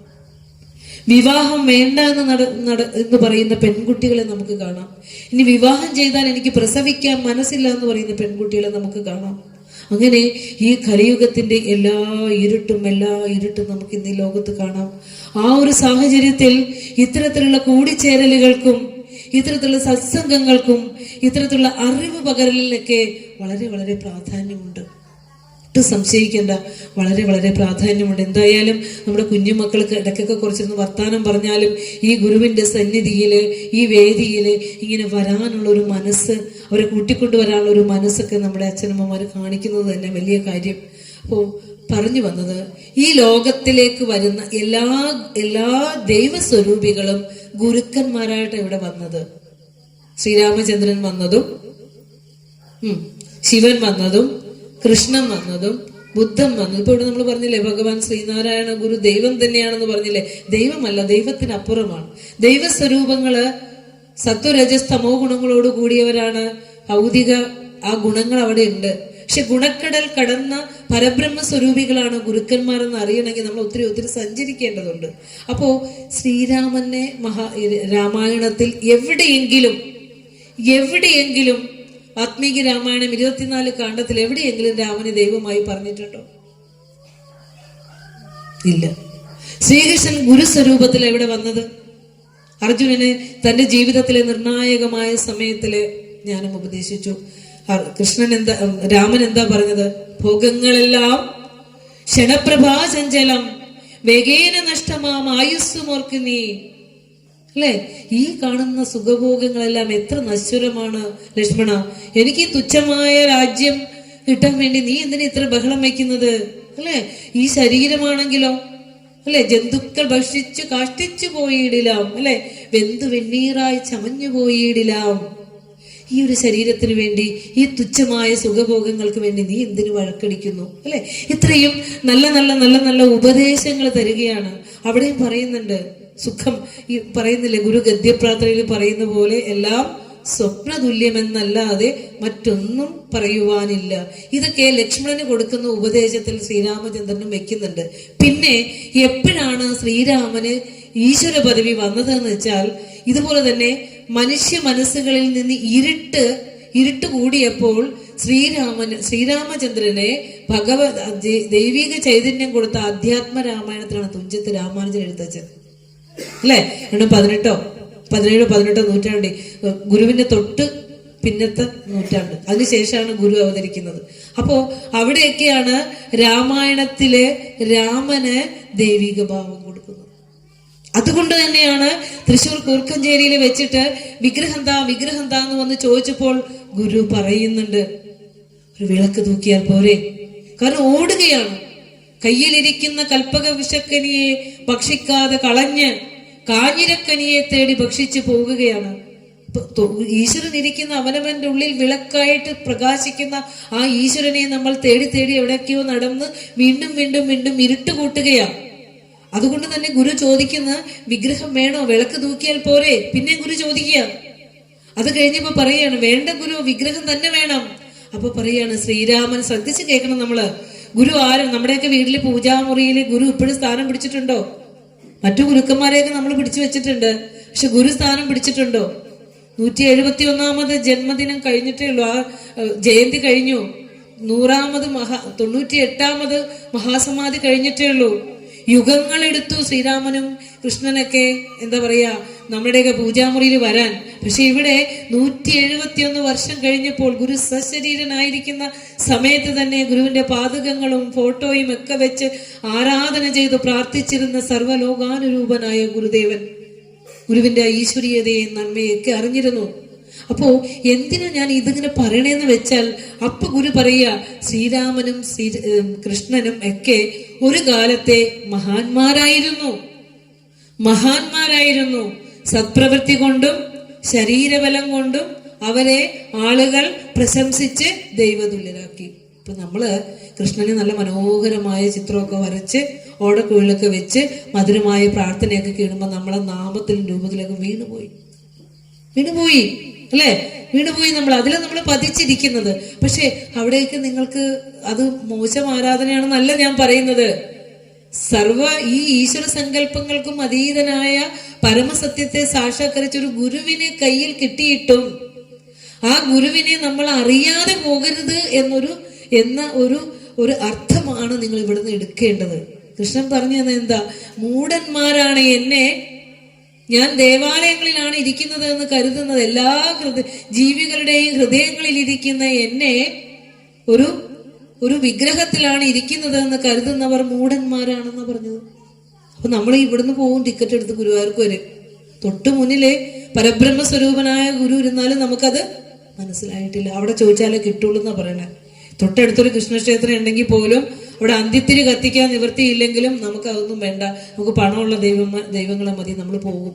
വിവാഹം വേണ്ട എന്ന് പറയുന്ന പെൺകുട്ടികളെ നമുക്ക് കാണാം. ഇനി വിവാഹം ചെയ്താൽ എനിക്ക് പ്രസവിക്കാൻ മനസ്സില്ല എന്ന് പറയുന്ന പെൺകുട്ടികളെ നമുക്ക് കാണാം. അങ്ങനെ ഈ കലിയുഗത്തിന്റെ എല്ലാ ഇരുട്ടും നമുക്ക് ഇന്ന് ഈ ലോകത്ത് കാണാം. ആ ഒരു സാഹചര്യത്തിൽ ഇത്തരത്തിലുള്ള കൂടിച്ചേരലുകൾക്കും ഇത്തരത്തിലുള്ള സത്സംഗങ്ങൾക്കും ഇത്തരത്തിലുള്ള അറിവ് പകരലിനൊക്കെ വളരെ വളരെ പ്രാധാന്യമുണ്ട്. സംശയിക്കേണ്ട, വളരെ വളരെ പ്രാധാന്യമുണ്ട്. എന്തായാലും നമ്മുടെ കുഞ്ഞുമക്കൾക്ക് ഇടയ്ക്കൊക്കെ കുറച്ചൊന്ന് വർത്താനം പറഞ്ഞാലും ഈ ഗുരുവിന്റെ സന്നിധിയില്, ഈ വേദിയില് ഇങ്ങനെ വരാനുള്ള ഒരു മനസ്സ്, അവരെ കൂട്ടിക്കൊണ്ടുവരാനുള്ള ഒരു മനസ്സൊക്കെ നമ്മുടെ അച്ഛനമ്മമാര് കാണിക്കുന്നത് തന്നെ വലിയ കാര്യം. അപ്പോൾ പറഞ്ഞു വന്നത്, ഈ ലോകത്തിലേക്ക് വരുന്ന എല്ലാ ദൈവസ്വരൂപികളും ഗുരുക്കന്മാരായിട്ട് ഇവിടെ വന്നത്. ശ്രീരാമചന്ദ്രൻ വന്നതും ശിവൻ വന്നതും കൃഷ്ണൻ വന്നതും ബുദ്ധൻ വന്നതും. ഇപ്പൊ ഇവിടെ നമ്മൾ പറഞ്ഞില്ലേ, ഭഗവാൻ ശ്രീനാരായണ ഗുരു ദൈവം തന്നെയാണെന്ന് പറഞ്ഞില്ലേ? ദൈവമല്ല, ദൈവത്തിനപ്പുറമാണ്. ദൈവസ്വരൂപങ്ങള് സത്വരജസ്തമോ ഗുണങ്ങളോട് കൂടിയവരാണ്. ഭൗതിക ആ ഗുണങ്ങൾ അവിടെ ഉണ്ട്. പക്ഷെ ഗുണക്കടൽ കടന്ന പരബ്രഹ്മ സ്വരൂപികളാണ് ഗുരുക്കന്മാരെന്ന് അറിയണമെങ്കിൽ നമ്മൾ ഒത്തിരി സഞ്ചരിക്കേണ്ടതുണ്ട്. അപ്പോ ശ്രീരാമനെ രാമായണത്തിൽ എവിടെയെങ്കിലും ആത്മീക രാമായണം 24 കാണ്ഡത്തിൽ എവിടെയെങ്കിലും രാമനെ ദൈവമായി പറഞ്ഞിട്ടുണ്ടോ? ഇല്ല. ശ്രീകൃഷ്ണൻ ഗുരുസ്വരൂപത്തിൽ എവിടെ വന്നത്? അർജുനന് തന്റെ ജീവിതത്തിലെ നിർണായകമായ സമയത്തില് ജ്ഞാനം ഉപദേശിച്ചു. രാമൻ എന്താ പറഞ്ഞത്? ഭോഗങ്ങളെല്ലാം ക്ഷണപ്രഭാചഞ്ചലം വേഗേന നഷ്ടമാം ആയുസ്സുമോർക്ക് നീ. അല്ലെ? ഈ കാണുന്ന സുഖഭോഗങ്ങളെല്ലാം എത്ര നശ്വരമാണ് ലക്ഷ്മണ. എനിക്ക് ഈ തുച്ഛമായ രാജ്യം കിട്ടാൻ വേണ്ടി നീ എന്തിനാ ഇത്ര ബഹളം വയ്ക്കുന്നത്? അല്ലെ? ഈ ശരീരമാണെങ്കിലോ അല്ലെ, ജന്തുക്കൾ ഭക്ഷിച്ച് കാഷ്ടിച്ചു പോയിടിലാം, അല്ലെ, വെന്തു വെണ്ണീറായി ചമഞ്ഞു പോയിടിലാം. ഈ ഒരു ശരീരത്തിന് വേണ്ടി, ഈ തുച്ഛമായ സുഖഭോഗങ്ങൾക്ക് വേണ്ടി നീ എന്തിനു വഴക്കടിക്കുന്നു? അല്ലെ? ഇത്രയും നല്ല നല്ല നല്ല നല്ല ഉപദേശങ്ങൾ തരികയാണ്. അവിടെയും പറയുന്നുണ്ട് സുഖം. ഈ പറയുന്നില്ലേ, ഗുരു ഗദ്യപ്രാർത്ഥനയിൽ പറയുന്ന പോലെ എല്ലാം സ്വപ്നതുല്യമെന്നല്ലാതെ മറ്റൊന്നും പറയുവാനില്ല. ഇതൊക്കെ ലക്ഷ്മണന് കൊടുക്കുന്ന ഉപദേശത്തിൽ ശ്രീരാമചന്ദ്രനും വെക്കുന്നുണ്ട്. പിന്നെ എപ്പോഴാണ് ശ്രീരാമന് ഈശ്വര പദവി വന്നതെന്ന് വെച്ചാൽ, ഇതുപോലെ തന്നെ മനുഷ്യ മനസ്സുകളിൽ നിന്ന് ഇരുട്ട് കൂടിയപ്പോൾ ശ്രീരാമചന്ദ്രനെ ദൈവിക ചൈതന്യം കൊടുത്ത അധ്യാത്മ രാമായണത്തിലാണ് തുഞ്ചത്ത് രാമാനുജൻ എഴുത്തച്ഛൻ, അല്ലെ? 17-18 നൂറ്റാണ്ട്, ഗുരുവിന്റെ തൊട്ട് പിന്നത്തെ നൂറ്റാണ്ട്, അതിനുശേഷമാണ് ഗുരു അവതരിക്കുന്നത്. അപ്പോ അവിടെയൊക്കെയാണ് രാമായണത്തിലെ രാമന് ദൈവിക ഭാവം കൊടുക്കുന്നത്. അതുകൊണ്ട് തന്നെയാണ് തൃശ്ശൂർ കൂർക്കഞ്ചേരിയിൽ വെച്ചിട്ട് വിഗ്രഹം താ എന്ന് വന്ന് ചോദിച്ചപ്പോൾ ഗുരു പറയുന്നുണ്ട്, ഒരു വിളക്ക് തൂക്കിയാൽ പോരെ? കാരണം ഓടുകയാണ്. കയ്യിലിരിക്കുന്ന കൽപ്പക വിഷക്കനിയെ ഭക്ഷിക്കാതെ കളഞ്ഞ് കാഞ്ഞിരക്കനിയെ തേടി ഭക്ഷിച്ചു പോകുകയാണ്. ഈശ്വരൻ ഇരിക്കുന്ന അവനവന്റെ ഉള്ളിൽ വിളക്കായിട്ട് പ്രകാശിക്കുന്ന ആ ഈശ്വരനെ നമ്മൾ തേടി തേടി എവിടേക്കോ നടന്ന് വീണ്ടും വീണ്ടും വീണ്ടും ഇരുട്ട് കൂട്ടുകയാണ്. അതുകൊണ്ട് തന്നെ ഗുരു ചോദിക്കുന്ന, വിഗ്രഹം വേണോ? വിളക്ക് തൂക്കിയാൽ പോരെ? പിന്നെ ഗുരു ചോദിക്കുക. അത് കഴിഞ്ഞപ്പോ പറയാണ്, വേണ്ട ഗുരു, വിഗ്രഹം തന്നെ വേണം. അപ്പൊ പറയാണ്, ശ്രീരാമൻ, ശ്രദ്ധിച്ച് കേൾക്കണം നമ്മള്. ഗുരു ആരും, നമ്മുടെയൊക്കെ വീട്ടില് പൂജാമുറിയിൽ ഗുരു ഇപ്പോഴും സ്ഥാനം പിടിച്ചിട്ടുണ്ടോ? മറ്റു ഗുരുക്കന്മാരെയൊക്കെ നമ്മൾ പിടിച്ചു വെച്ചിട്ടുണ്ട്, പക്ഷെ ഗുരു സ്ഥാനം പിടിച്ചിട്ടുണ്ടോ? 171ാമത് ജന്മദിനം കഴിഞ്ഞിട്ടേ ഉള്ളൂ, ആ ജയന്തി കഴിഞ്ഞു. 100ാമത് 98ാമത് മഹാസമാധി കഴിഞ്ഞിട്ടേ ഉള്ളൂ. യുഗങ്ങളെടുത്തു ശ്രീരാമനും കൃഷ്ണനൊക്കെ എന്താ പറയാ നമ്മുടെയൊക്കെ പൂജാമുറിയിൽ വരാൻ. പക്ഷെ ഇവിടെ 171 വർഷം കഴിഞ്ഞപ്പോൾ ഗുരു സശരീരനായിരിക്കുന്ന സമയത്ത് തന്നെ ഗുരുവിന്റെ പാദകങ്ങളും ഫോട്ടോയും ഒക്കെ വെച്ച് ആരാധന ചെയ്ത് പ്രാർത്ഥിച്ചിരുന്ന സർവ്വലോകാനുരൂപനായ ഗുരുദേവൻ ഗുരുവിന്റെ ഈശ്വരീയതയും നന്മയൊക്കെ അറിഞ്ഞിരുന്നു. അപ്പോ എന്തിനാ ഞാൻ ഇതിങ്ങനെ പറയണേന്ന് വെച്ചാൽ, അപ്പൊ ഗുരു പറയുക, ശ്രീരാമനും കൃഷ്ണനും ഒക്കെ ഒരു കാലത്തെ മഹാന്മാരായിരുന്നു. സത്പ്രവൃത്തി കൊണ്ടും ശരീരബലം കൊണ്ടും അവരെ ആളുകൾ പ്രശംസിച്ച് ദൈവതുല്യരാക്കി. ഇപ്പൊ നമ്മള് കൃഷ്ണന് നല്ല മനോഹരമായ ചിത്രമൊക്കെ വരച്ച് ഓടക്കുഴലൊക്കെ വെച്ച് മധുരമായ പ്രാർത്ഥനയൊക്കെ കേൾക്കുമ്പോൾ നമ്മളെ നാമത്തിലും രൂപത്തിലൊക്കെ വീണുപോയി അല്ലെ? വീണുപോയി നമ്മൾ നമ്മൾ പതിച്ചിരിക്കുന്നത്. പക്ഷെ അവിടേക്ക് നിങ്ങൾക്ക് അത് മോശം ആരാധനയാണെന്നല്ല ഞാൻ പറയുന്നത്. ഈ ഈശ്വര സങ്കല്പങ്ങൾക്കും അതീതനായ പരമസത്യത്തെ സാക്ഷാത്കരിച്ചൊരു ഗുരുവിനെ കയ്യിൽ കിട്ടിയിട്ടും ആ ഗുരുവിനെ നമ്മൾ അറിയാതെ പോകരുത് എന്ന ഒരു അർത്ഥമാണ് നിങ്ങൾ ഇവിടുന്ന് എടുക്കേണ്ടത്. കൃഷ്ണൻ പറഞ്ഞു തന്നെ എന്താ, മൂഢന്മാരാണ് എന്നെ, ഞാൻ ദേവാലയങ്ങളിലാണ് ഇരിക്കുന്നത് എന്ന് കരുതുന്നത്, എല്ലാ ജീവികളുടെയും ഹൃദയങ്ങളിൽ ഇരിക്കുന്ന എന്നെ ഒരു വിഗ്രഹത്തിലാണ് ഇരിക്കുന്നത് എന്ന് കരുതുന്നവർ മൂഢന്മാരാണെന്ന് പറഞ്ഞത്. അപ്പൊ നമ്മൾ ഇവിടുന്ന് പോകും, ടിക്കറ്റ് എടുത്ത് ഗുരുവായൂർക്ക് വരും. തൊട്ടു മുന്നിലെ പരബ്രഹ്മ സ്വരൂപനായ ഗുരു ഇരുന്നാലും നമുക്കത് മനസ്സിലായിട്ടില്ല. അവിടെ ചോദിച്ചാലേ കിട്ടുള്ളൂ എന്നാ പറയണേ. തൊട്ടടുത്തൊരു കൃഷ്ണക്ഷേത്രം ഉണ്ടെങ്കിൽ പോലും അവിടെ അന്ത്യത്തിരി കത്തിക്കാൻ നിവൃത്തിയില്ലെങ്കിലും നമുക്ക് അതൊന്നും വേണ്ട, നമുക്ക് പണമുള്ള ദൈവങ്ങളെ മതി, നമ്മൾ പോകും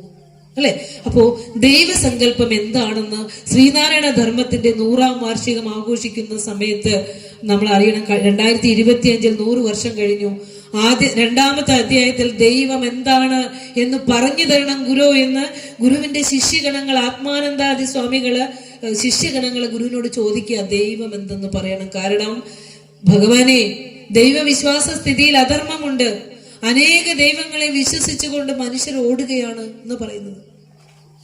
അല്ലെ? അപ്പോ ദൈവസങ്കല്പം എന്താണെന്ന് ശ്രീനാരായണ ധർമ്മത്തിന്റെ 100ാം വാർഷികം ആഘോഷിക്കുന്ന സമയത്ത് നമ്മൾ അറിയണം. 2025 100 വർഷം കഴിഞ്ഞു. 2ാമത്തെ അധ്യായത്തിൽ ദൈവം എന്താണ് എന്ന് പറഞ്ഞു തരണം ഗുരു എന്ന് ഗുരുവിന്റെ ശിഷ്യഗണങ്ങൾ, ആത്മാനന്ദാദി സ്വാമികള് ശിഷ്യഗണങ്ങള് ഗുരുവിനോട് ചോദിക്കുക, ദൈവം എന്തെന്ന് പറയണം. കാരണം ഭഗവാനെ, ദൈവവിശ്വാസ സ്ഥിതിയിൽ അധർമ്മമുണ്ട്. അനേക ദൈവങ്ങളെ വിശ്വസിച്ചുകൊണ്ട് മനുഷ്യർ ഓടുകയാണ് എന്ന് പറയുന്നത്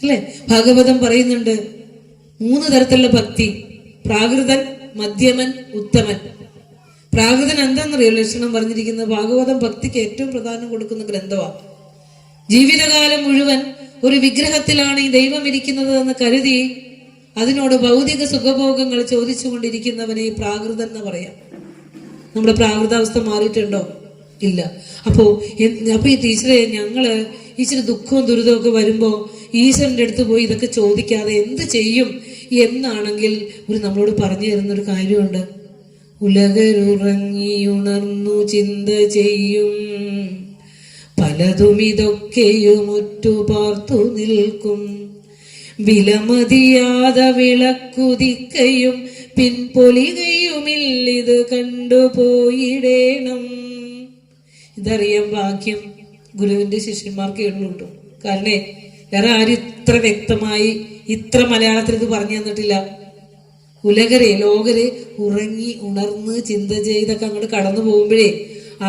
അല്ലെ? ഭാഗവതം പറയുന്നുണ്ട് 3 തരത്തിലുള്ള ഭക്തി: പ്രാകൃതൻ, മധ്യമൻ, ഉത്തമൻ. പ്രാകൃതൻ എന്താണെന്നറിയോ ലക്ഷണം പറഞ്ഞിരിക്കുന്നത്? ഭാഗവതം ഭക്തിക്ക് ഏറ്റവും പ്രാധാന്യം കൊടുക്കുന്ന ഗ്രന്ഥമാണ്. ജീവിതകാലം മുഴുവൻ ഒരു വിഗ്രഹത്തിലാണ് ഈ ദൈവം ഇരിക്കുന്നത് എന്ന് കരുതി അതിനോട് ഭൗതിക സുഖഭോഗങ്ങൾ ചോദിച്ചുകൊണ്ടിരിക്കുന്നവനെ പ്രാകൃതൻ എന്ന് പറയാം. നമ്മുടെ പ്രാകൃതാവസ്ഥ മാറിയിട്ടുണ്ടോ? ഇല്ല. അപ്പൊ ഈ ടീച്ചറെ, ഞങ്ങള് ഇച്ചിരി ദുഃഖവും ദുരിതവും ഒക്കെ വരുമ്പോ ഈശ്വരന്റെ അടുത്ത് പോയി ഇതൊക്കെ ചോദിക്കാതെ എന്ത് ചെയ്യും എന്നാണെങ്കിൽ ഒരു നമ്മളോട് പറഞ്ഞു തരുന്നൊരു കാര്യമുണ്ട്. ഉലകരുറങ്ങിയുണർന്നു ചിന്ത ചെയ്യും പലതും ഇതൊക്കെയും ഒറ്റുപാർത്തു നിൽക്കും, വിലമതിയാത വിളക്കുതിക്കയും പിൻപൊലികയുമില്ലിത് കണ്ടുപോയിടേണം. ഇതറിയാൻ ഭാഗ്യം ഗുരുവിന്റെ ശിഷ്യന്മാർക്കേ ഉള്ളൂ കേട്ടോ. കാരണം വേറെ ആരും ഇത്ര വ്യക്തമായി ഇത്ര മലയാളത്തിൽ ഇത് പറഞ്ഞു തന്നിട്ടില്ല. ലോകരെ ഉറങ്ങി ഉണർന്ന് ചിന്ത ചെയ്തൊക്കെ അങ്ങോട്ട് കടന്നു പോകുമ്പോഴേ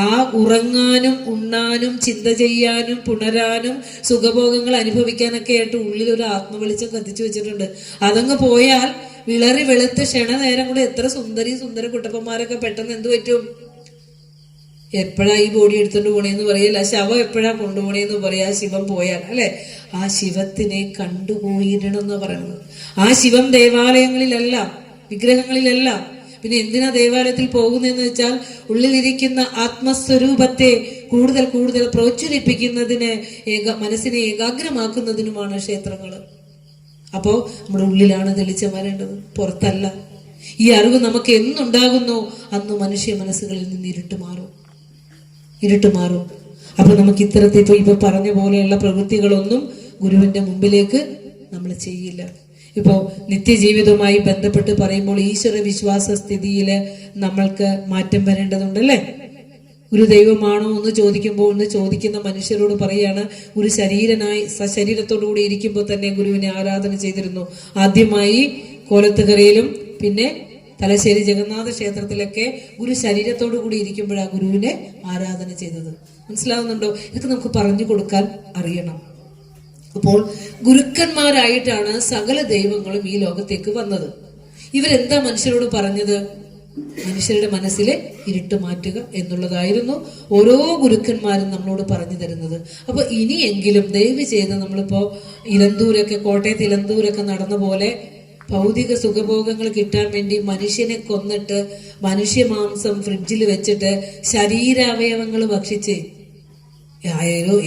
ആ ഉറങ്ങാനും ഉണ്ണാനും ചിന്ത ചെയ്യാനും പുണരാനും സുഖഭോഗങ്ങൾ അനുഭവിക്കാനൊക്കെ ആയിട്ട് ഉള്ളിൽ ഒരു ആത്മവെളിച്ചം കത്തിച്ചു വെച്ചിട്ടുണ്ട്. അതങ്ങ് പോയാൽ വിളറി വെളുത്ത് ക്ഷണനേരം കൂടെ എത്ര സുന്ദര കുട്ടപ്പന്മാരൊക്കെ പെട്ടെന്ന് എന്ത് പറ്റും? എപ്പോഴാ ഈ ബോഡി എടുത്തോണ്ട് പോണേന്ന് പറയല്ല, ശവം എപ്പോഴാ കൊണ്ടുപോണേന്ന് പറയാ. ശിവൻ പോയാൽ അല്ലെ, ആ ശിവത്തിനെ കണ്ടുപോയിടണം എന്ന് പറയുന്നത്. ആ ശിവം ദേവാലയങ്ങളിലല്ല, വിഗ്രഹങ്ങളിലല്ല. പിന്നെ എന്തിനാ ദേവാലയത്തിൽ പോകുന്നതെന്ന് വെച്ചാൽ ഉള്ളിലിരിക്കുന്ന ആത്മസ്വരൂപത്തെ കൂടുതൽ പ്രോജ്വലിപ്പിക്കുന്നതിന്, മനസ്സിനെ ഏകാഗ്രമാക്കുന്നതിനുമാണ് ക്ഷേത്രങ്ങള് അപ്പോൾ നമ്മുടെ ഉള്ളിലാണ് തെളിച്ചം വരേണ്ടത്, പുറത്തല്ല. ഈ അറിവ് നമുക്ക് എന്നുണ്ടാകുന്നോ അന്ന് മനുഷ്യ മനസ്സുകളിൽ നിന്ന് ഇരുട്ട് മാറും. അപ്പൊ നമുക്ക് ഇത്തരത്തിൽ ഇപ്പൊ പറഞ്ഞ പോലെയുള്ള പ്രവൃത്തികളൊന്നും ഗുരുവിന്റെ മുമ്പിലേക്ക് നമ്മൾ ചെയ്യില്ല. ഇപ്പോ നിത്യജീവിതവുമായി ബന്ധപ്പെട്ട് പറയുമ്പോൾ ഈശ്വര വിശ്വാസ സ്ഥിതിയിൽ നമ്മൾക്ക് മാറ്റം വരേണ്ടതുണ്ടല്ലേ. ഒരു ദൈവമാണോ എന്ന് ചോദിക്കുമ്പോൾ ഒന്ന് ചോദിക്കുന്ന മനുഷ്യരോട് പറയാണ്, ഒരു സശരീരത്തോടുകൂടി ഇരിക്കുമ്പോൾ തന്നെ ഗുരുവിനെ ആരാധന ചെയ്തിരുന്നു. ആദ്യമായി കോലത്തുകരയിലും പിന്നെ തലശ്ശേരി ജഗന്നാഥ ക്ഷേത്രത്തിലൊക്കെ ഗുരു ശരീരത്തോടു കൂടി ഇരിക്കുമ്പോഴാണ് ഗുരുവിനെ ആരാധന ചെയ്തത്. മനസ്സിലാവുന്നുണ്ടോ? ഇതൊക്കെ നമുക്ക് പറഞ്ഞു കൊടുക്കാൻ അറിയണം. അപ്പോൾ ഗുരുക്കന്മാരായിട്ടാണ് സകല ദൈവങ്ങളും ഈ ലോകത്തേക്ക് വന്നത്. ഇവരെന്താ മനുഷ്യരോട് പറഞ്ഞത്? മനുഷ്യരുടെ മനസ്സിലെ ഇരുട്ട് മാറ്റുക എന്നുള്ളതായിരുന്നു ഓരോ ഗുരുക്കന്മാരും നമ്മളോട് പറഞ്ഞു തരുന്നത്. അപ്പൊ ഇനിയെങ്കിലും ദയവ് ചെയ്ത് നമ്മളിപ്പോ കോട്ടയത്ത് ഇലന്തൂരൊക്കെ നടന്ന പോലെ ഭൗതിക സുഖഭോഗങ്ങൾ കിട്ടാൻ വേണ്ടി മനുഷ്യനെ കൊന്നിട്ട് മനുഷ്യമാംസം ഫ്രിഡ്ജിൽ വെച്ചിട്ട് ശരീരാവയവങ്ങൾ ഭക്ഷിച്ച്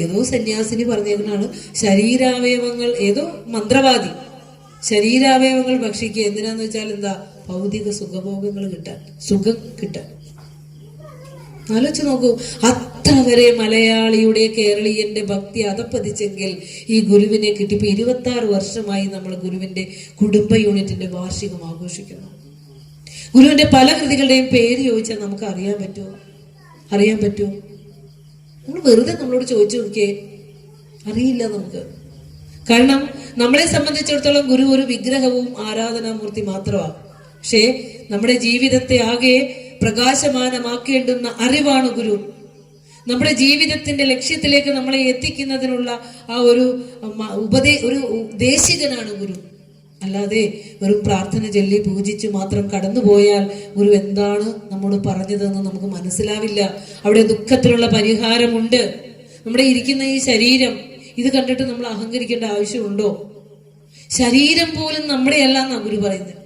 ഏതോ സന്യാസിനി പറഞ്ഞേക്കാണ് ശരീരാവയവങ്ങൾ, ഏതോ മന്ത്രവാദി ശരീരാവയവങ്ങൾ ഭക്ഷിക്കുക. എന്തിനാന്ന് വെച്ചാൽ എന്താ? ഭൗതിക സുഖഭോഗങ്ങൾ കിട്ടാൻ, സുഖം കിട്ടാൻ. ആലോചിച്ച് നോക്കൂ, അത്ര വരെ മലയാളിയുടെ കേരളീയന്റെ ഭക്തി അധപ്പതിച്ചെങ്കിൽ ഈ ഗുരുവിനെ കിട്ടിയപ്പോ 26 വർഷമായി നമ്മൾ ഗുരുവിന്റെ കുടുംബ യൂണിറ്റിന്റെ വാർഷികം ആഘോഷിക്കുന്നു. ഗുരുവിന്റെ പല കൃതികളുടെയും പേര് ചോദിച്ചാൽ നമുക്ക് അറിയാൻ പറ്റുമോ? നമ്മൾ വെറുതെ നമ്മളോട് ചോദിച്ചു നോക്കിയേ, അറിയില്ല നമുക്ക്. കാരണം നമ്മളെ സംബന്ധിച്ചിടത്തോളം ഗുരു ഒരു വിഗ്രഹവും ആരാധനാമൂർത്തി മാത്രമാണ്. പക്ഷേ നമ്മുടെ ജീവിതത്തെ ആകെ പ്രകാശമാനമാക്കേണ്ടുന്ന അറിവാണ് ഗുരു. നമ്മുടെ ജീവിതത്തിന്റെ ലക്ഷ്യത്തിലേക്ക് നമ്മളെ എത്തിക്കുന്നതിനുള്ള ആ ഒരു ദേശികനാണ് ഗുരു. അല്ലാതെ വെറും പ്രാർത്ഥന ചൊല്ലി പൂജിച്ചു മാത്രം കടന്നുപോയാൽ ഗുരു എന്താണ് നമ്മോട് പറഞ്ഞതെന്ന് നമുക്ക് മനസ്സിലാവില്ല. അവിടെ ദുഃഖത്തിനുള്ള പരിഹാരമുണ്ട്. നമ്മുടെ ഇരിക്കുന്ന ഈ ശരീരം, ഇത് കണ്ടിട്ട് നമ്മൾ അഹങ്കരിക്കേണ്ട ആവശ്യമുണ്ടോ? ശരീരം പോലും നമ്മുടെയല്ല എന്നാണ് ഗുരു പറയുന്നത്.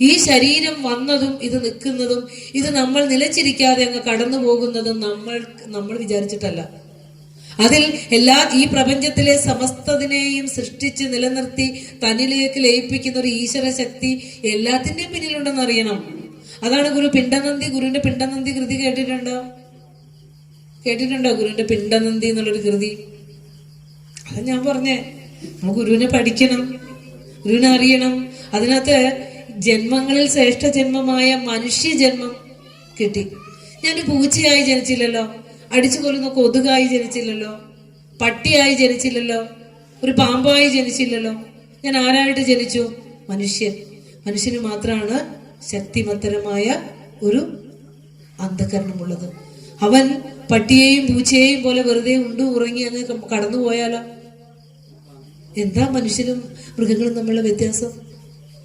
ഈ ശരീരം വന്നതും ഇത് നിൽക്കുന്നതും ഇത് നമ്മൾ നിലച്ചിരിക്കാതെ അങ്ങ് കടന്നു പോകുന്നതും നമ്മൾ വിചാരിച്ചിട്ടല്ല. അതിൽ ഈ പ്രപഞ്ചത്തിലെ സമസ്തതിനെയും സൃഷ്ടിച്ച് നിലനിർത്തി തന്നിലേക്ക് ലയിപ്പിക്കുന്ന ഒരു ഈശ്വര ശക്തി എല്ലാത്തിന്റെയും പിന്നിലുണ്ടെന്ന് അറിയണം. അതാണ് ഗുരുവിന്റെ പിണ്ടനന്ദി കൃതി കേട്ടിട്ടുണ്ടോ? ഗുരുവിന്റെ പിണ്ടനന്ദി എന്നുള്ളൊരു കൃതി. അത് ഞാൻ പറഞ്ഞേ, നമുക്ക് ഗുരുവിനെ പഠിക്കണം, ഗുരുവിനെ അറിയണം. അതിനകത്ത് ജന്മങ്ങളിൽ ശ്രേഷ്ഠ ജന്മമായ മനുഷ്യ ജന്മം കിട്ടി. ഞാനൊരു പൂച്ചയായി ജനിച്ചില്ലല്ലോ, അടിച്ചു കൊല്ലുന്ന കൊതുകായി ജനിച്ചില്ലല്ലോ, പട്ടിയായി ജനിച്ചില്ലല്ലോ, ഒരു പാമ്പായി ജനിച്ചില്ലല്ലോ. ഞാൻ ആരായിട്ട് ജനിച്ചു? മനുഷ്യന് മാത്രമാണ് ശക്തിമത്തരമായ ഒരു അന്ധകരണമുള്ളത്. അവൻ പട്ടിയെയും പൂച്ചയെയും പോലെ വെറുതെ ഉറങ്ങി അങ്ങ് കടന്നുപോയാലോ? എന്താ മനുഷ്യരും മൃഗങ്ങളും തമ്മിലുള്ള വ്യത്യാസം?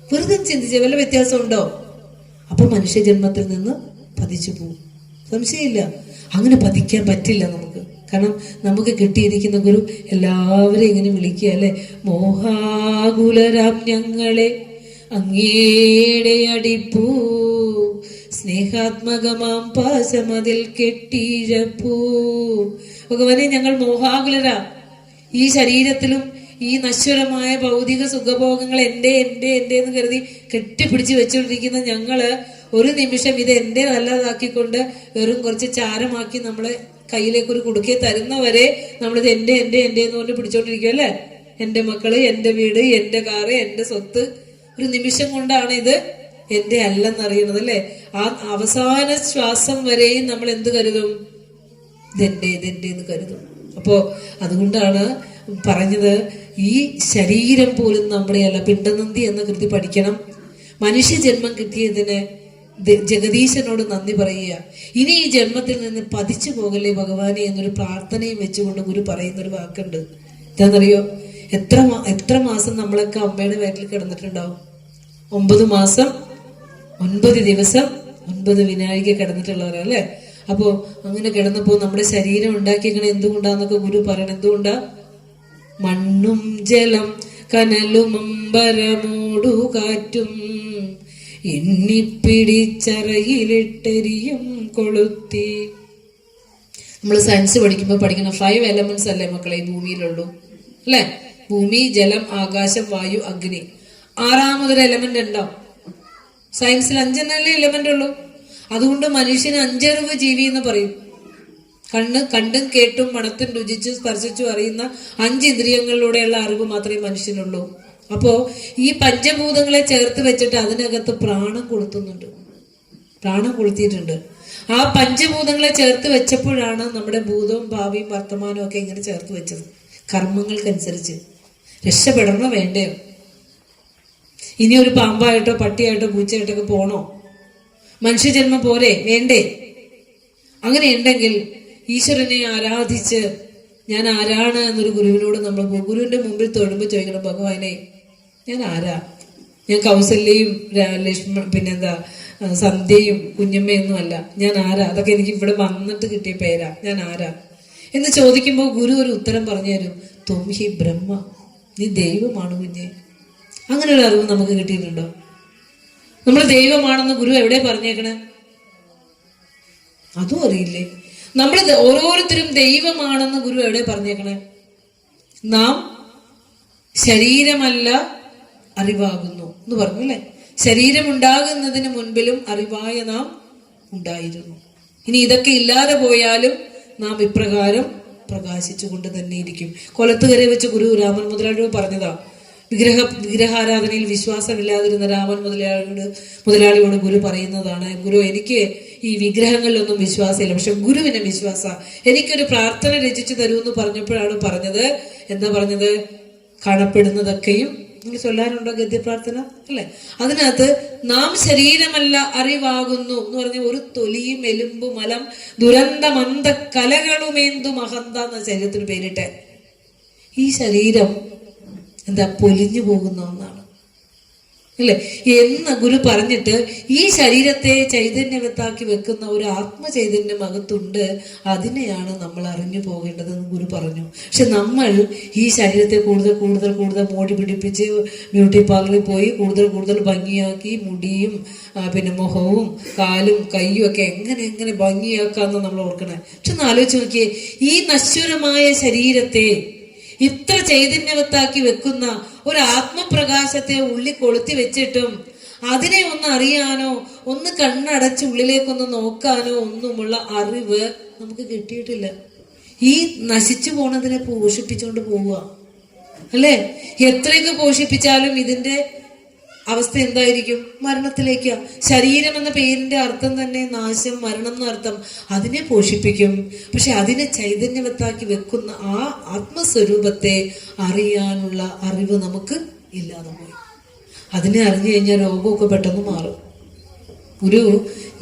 വെറുതെ ചിന്തിച്ച വല്ല വ്യത്യാസം ഉണ്ടോ? അപ്പൊ മനുഷ്യ ജന്മത്തിൽ നിന്ന് പതിച്ചു പോകും, സംശയമില്ല. അങ്ങനെ പതിക്കാൻ പറ്റില്ല നമുക്ക്. കാരണം നമുക്ക് കിട്ടിയിരിക്കുന്ന ഗുരു എല്ലാവരെയും ഇങ്ങനെ വിളിക്കുക അല്ലെ, മോഹാകുലരാം ഞങ്ങളെ അങ്ങേടെ അടിപ്പൂ, സ്നേഹാത്മകമാം പാശമതിൽ കെട്ടിഴപ്പൂ. ഭഗവാനെ, ഞങ്ങൾ മോഹാകുലരാ. ഈ ശരീരത്തിലും ഈ നശ്വരമായ ഭൗതിക സുഖഭോഗങ്ങൾ എന്റെ എന്ന് കരുതി കെട്ടിപ്പിടിച്ച് വെച്ചുകൊണ്ടിരിക്കുന്ന ഞങ്ങള് ഒരു നിമിഷം ഇത് എന്റെ നല്ലതാക്കിക്കൊണ്ട് വെറും കുറച്ച് ചാരമാക്കി നമ്മളെ കയ്യിലേക്ക് ഒരു കുടുക്കെ തരുന്നവരെ നമ്മളിത് എന്റെ എന്ന് പറഞ്ഞ് പിടിച്ചോണ്ടിരിക്കും അല്ലെ. എന്റെ മക്കള്, എന്റെ വീട്, എന്റെ കാറ്, എന്റെ സ്വത്ത്. ഒരു നിമിഷം കൊണ്ടാണ് ഇത് എന്റെ അല്ലെന്നറിയുന്നത് അല്ലെ. ആ അവസാന ശ്വാസം വരെയും നമ്മൾ എന്ത് കരുതും? ഇതെന്റെ എന്ന് കരുതും. അപ്പോ അതുകൊണ്ടാണ് പറഞ്ഞത്, ഈ ശരീരം പോലും നമ്മുടെയല്ല. പിണ്ടനന്ദി എന്ന കൃതി പഠിക്കണം. മനുഷ്യജന്മം കിട്ടിയതിന് ജഗദീശനോട് നന്ദി പറയുക. ഇനി ഈ ജന്മത്തിൽ നിന്ന് പതിച്ചു പോകല്ലേ ഭഗവാനെ എന്നൊരു പ്രാർത്ഥനയും വെച്ചുകൊണ്ട് ഗുരു പറയുന്നൊരു വാക്കുണ്ട്. എന്താണെന്നറിയോ? എത്ര മാസം നമ്മളൊക്കെ അമ്മയുടെ വയറ്റിൽ കിടന്നിട്ടുണ്ടാവും? 9 മാസം 9 ദിവസം 9 വിനാഴിക കിടന്നിട്ടുള്ളവരല്ലേ. അപ്പോ അങ്ങനെ കിടന്നപ്പോ നമ്മുടെ ശരീരം ഉണ്ടാക്കിയേക്കണ എന്തുകൊണ്ടാന്നൊക്കെ ഗുരു പറയണം. എന്തുകൊണ്ടാ? മണ്ണും ജലം കനലും അമ്പരമോടു കാറ്റും എണ്ണിപ്പിടിച്ചറയിലിട്ടെരിയും കൊളുത്തി. നമ്മൾ സയൻസ് പഠിക്കുമ്പോൾ പഠിക്കുന്ന 5 എലമെന്റ്സ് അല്ലേ മക്കളെ ഈ ഭൂമിയിലുള്ളൂ അല്ലെ? ഭൂമി, ജലം, ആകാശം, വായു, അഗ്നി. ആറാമതൊരു എലമെന്റ് ഉണ്ടോ? സയൻസിൽ 5 എലമെന്റ് ഉള്ളൂ. അതുകൊണ്ട് മനുഷ്യന് 5 അറിവ് ജീവി എന്ന് പറയും. കണ്ടും കേട്ടും മണത്തും രുചിച്ചും സ്പർശിച്ചും അറിയുന്ന 5 ഇന്ദ്രിയങ്ങളിലൂടെയുള്ള അറിവ് മാത്രമേ മനുഷ്യനുള്ളൂ. അപ്പോ ഈ പഞ്ചഭൂതങ്ങളെ ചേർത്ത് വെച്ചിട്ട് അതിനകത്ത് പ്രാണം കൊളുത്തുന്നുണ്ട്, പ്രാണം കൊളുത്തിയിട്ടുണ്ട്. ആ പഞ്ചഭൂതങ്ങളെ ചേർത്ത് വെച്ചപ്പോഴാണ് നമ്മുടെ ഭൂതവും ഭാവിയും വർത്തമാനവും ഒക്കെ ഇങ്ങനെ ചേർത്ത് വെച്ചത്. കർമ്മങ്ങൾക്കനുസരിച്ച് രക്ഷപ്പെടണോ വേണ്ടയോ? ഇനി ഒരു പാമ്പായിട്ടോ പട്ടിയായിട്ടോ പൂച്ചയായിട്ടൊക്കെ പോണോ? മനുഷ്യജന്മം പോരെ വേണ്ടേ? അങ്ങനെ ഉണ്ടെങ്കിൽ ഈശ്വരനെ ആരാധിച്ച് ഞാൻ ആരാണ് എന്നൊരു ഗുരുവിനോട് നമ്മൾ ഗുരുവിന്റെ മുമ്പിൽ തൊഴുമ്പോൾ ചോദിക്കണം, ഭഗവാനെ ഞാൻ ആരാ? ഞാൻ കൗസല്യയും പിന്നെന്താ സന്ധ്യയും കുഞ്ഞമ്മയൊന്നും അല്ല, ഞാൻ ആരാ? അതൊക്കെ എനിക്ക് ഇവിടെ വന്നിട്ട് കിട്ടിയ പേരാ, ഞാൻ ആരാ എന്ന് ചോദിക്കുമ്പോൾ ഗുരു ഒരു ഉത്തരം പറഞ്ഞു തരും, ത്വം ഹി ബ്രഹ്മ, നീ ദൈവമാണ് കുഞ്ഞെ. അങ്ങനെ ഒരു അറിവ് നമുക്ക് കിട്ടിയിട്ടുണ്ടോ? നമ്മൾ ദൈവമാണെന്ന് ഗുരു എവിടെ പറഞ്ഞേക്കണേ? അതും അറിയില്ലേ. നമ്മൾ ഓരോരുത്തരും ദൈവമാണെന്ന് ഗുരു എവിടെ പറഞ്ഞേക്കണേ? നാം ശരീരമല്ല അറിവാകുന്നു എന്ന് പറഞ്ഞു അല്ലെ. ശരീരം ഉണ്ടാകുന്നതിന് മുൻപിലും അറിവായ നാം ഉണ്ടായിരുന്നു. ഇനി ഇതൊക്കെ ഇല്ലാതെ പോയാലും നാം ഇപ്രകാരം പ്രകാശിച്ചു കൊണ്ട് തന്നെ ഇരിക്കും. കൊലത്തുകരയിൽ വെച്ച് ഗുരു രാമൻ മുതലാളിയോട് പറഞ്ഞതാ. വിഗ്രഹാരാധനയിൽ വിശ്വാസമില്ലാതിരുന്ന രാമൻ മുതലാളിയോട് ഗുരു പറയുന്നതാണ്, ഗുരു എനിക്ക് ഈ വിഗ്രഹങ്ങളിലൊന്നും വിശ്വാസമില്ല, പക്ഷെ ഗുരുവിനെ വിശ്വാസ, എനിക്കൊരു പ്രാർത്ഥന രചിച്ചു തരൂ എന്ന് പറഞ്ഞപ്പോഴാണ് പറഞ്ഞത്, എന്താ പറഞ്ഞത്? കാണപ്പെടുന്നതൊക്കെയും നിങ്ങൾ ചൊല്ലാറുണ്ടോ ഗദ്യപ്രാർത്ഥന അല്ലെ? അതിനകത്ത് നാം ശരീരമല്ല അറിവാകുന്നു എന്ന് പറഞ്ഞ ഒരു തൊലിയും എലുമ്പും മലം ദുരന്തമന്ത കലകളുമേന്തും അഹന്ത എന്ന ശരീരത്തിന് പേരിട്ടെ. ഈ ശരീരം എന്താ പൊലിഞ്ഞു പോകുന്ന ഒന്നാണ് അല്ലെ എന്ന് ഗുരു പറഞ്ഞിട്ട് ഈ ശരീരത്തെ ചൈതന്യവത്താക്കി വെക്കുന്ന ഒരു ആത്മചൈതന്യം അകത്തുണ്ട്, അതിനെയാണ് നമ്മൾ അറിഞ്ഞു പോകേണ്ടതെന്ന് ഗുരു പറഞ്ഞു. പക്ഷെ നമ്മൾ ഈ ശരീരത്തെ കൂടുതൽ കൂടുതൽ കൂടുതൽ മോടി പിടിപ്പിച്ച് ബ്യൂട്ടി പാർലറിൽ പോയി കൂടുതൽ കൂടുതൽ ഭംഗിയാക്കി മുടിയും പിന്നെ മുഖവും കാലും കയ്യും ഒക്കെ എങ്ങനെ ഭംഗിയാക്കാന്ന് നമ്മൾ ഓർക്കണേ. പക്ഷെ ഒന്ന് ആലോചിച്ച് നോക്കിയേ, ഈ നശ്വരമായ ശരീരത്തെ ഇത്ര ചൈതന്യവത്താക്കി വെക്കുന്ന ഒരു ആത്മപ്രകാശത്തെ ഉള്ളിൽ കൊളുത്തി വെച്ചിട്ടും അതിനെ ഒന്ന് അറിയാനോ ഒന്ന് കണ്ണടച്ച് ഉള്ളിലേക്കൊന്ന് നോക്കാനോ ഒന്നുമുള്ള അറിവ് നമുക്ക് കിട്ടിയിട്ടില്ല. ഈ നശിച്ചു പോണതിനെ പോഷിപ്പിച്ചുകൊണ്ട് പോവുക അല്ലേ? എത്രയൊക്കെ പോഷിപ്പിച്ചാലും ഇതിന്റെ അവസ്ഥ എന്തായിരിക്കും? മരണത്തിലേക്കാ. ശരീരം എന്ന പേരിന്റെ അർത്ഥം തന്നെ നാശം, മരണം എന്ന അർത്ഥം. അതിനെ പോഷിപ്പിക്കും, പക്ഷെ അതിനെ ചൈതന്യവത്താക്കി വെക്കുന്ന ആ ആത്മസ്വരൂപത്തെ അറിയാനുള്ള അറിവ് നമുക്ക് ഇല്ലാതെ പോയി. അതിനെ അറിഞ്ഞു കഴിഞ്ഞാൽ രോഗമൊക്കെ പെട്ടെന്ന് മാറും. ഒരു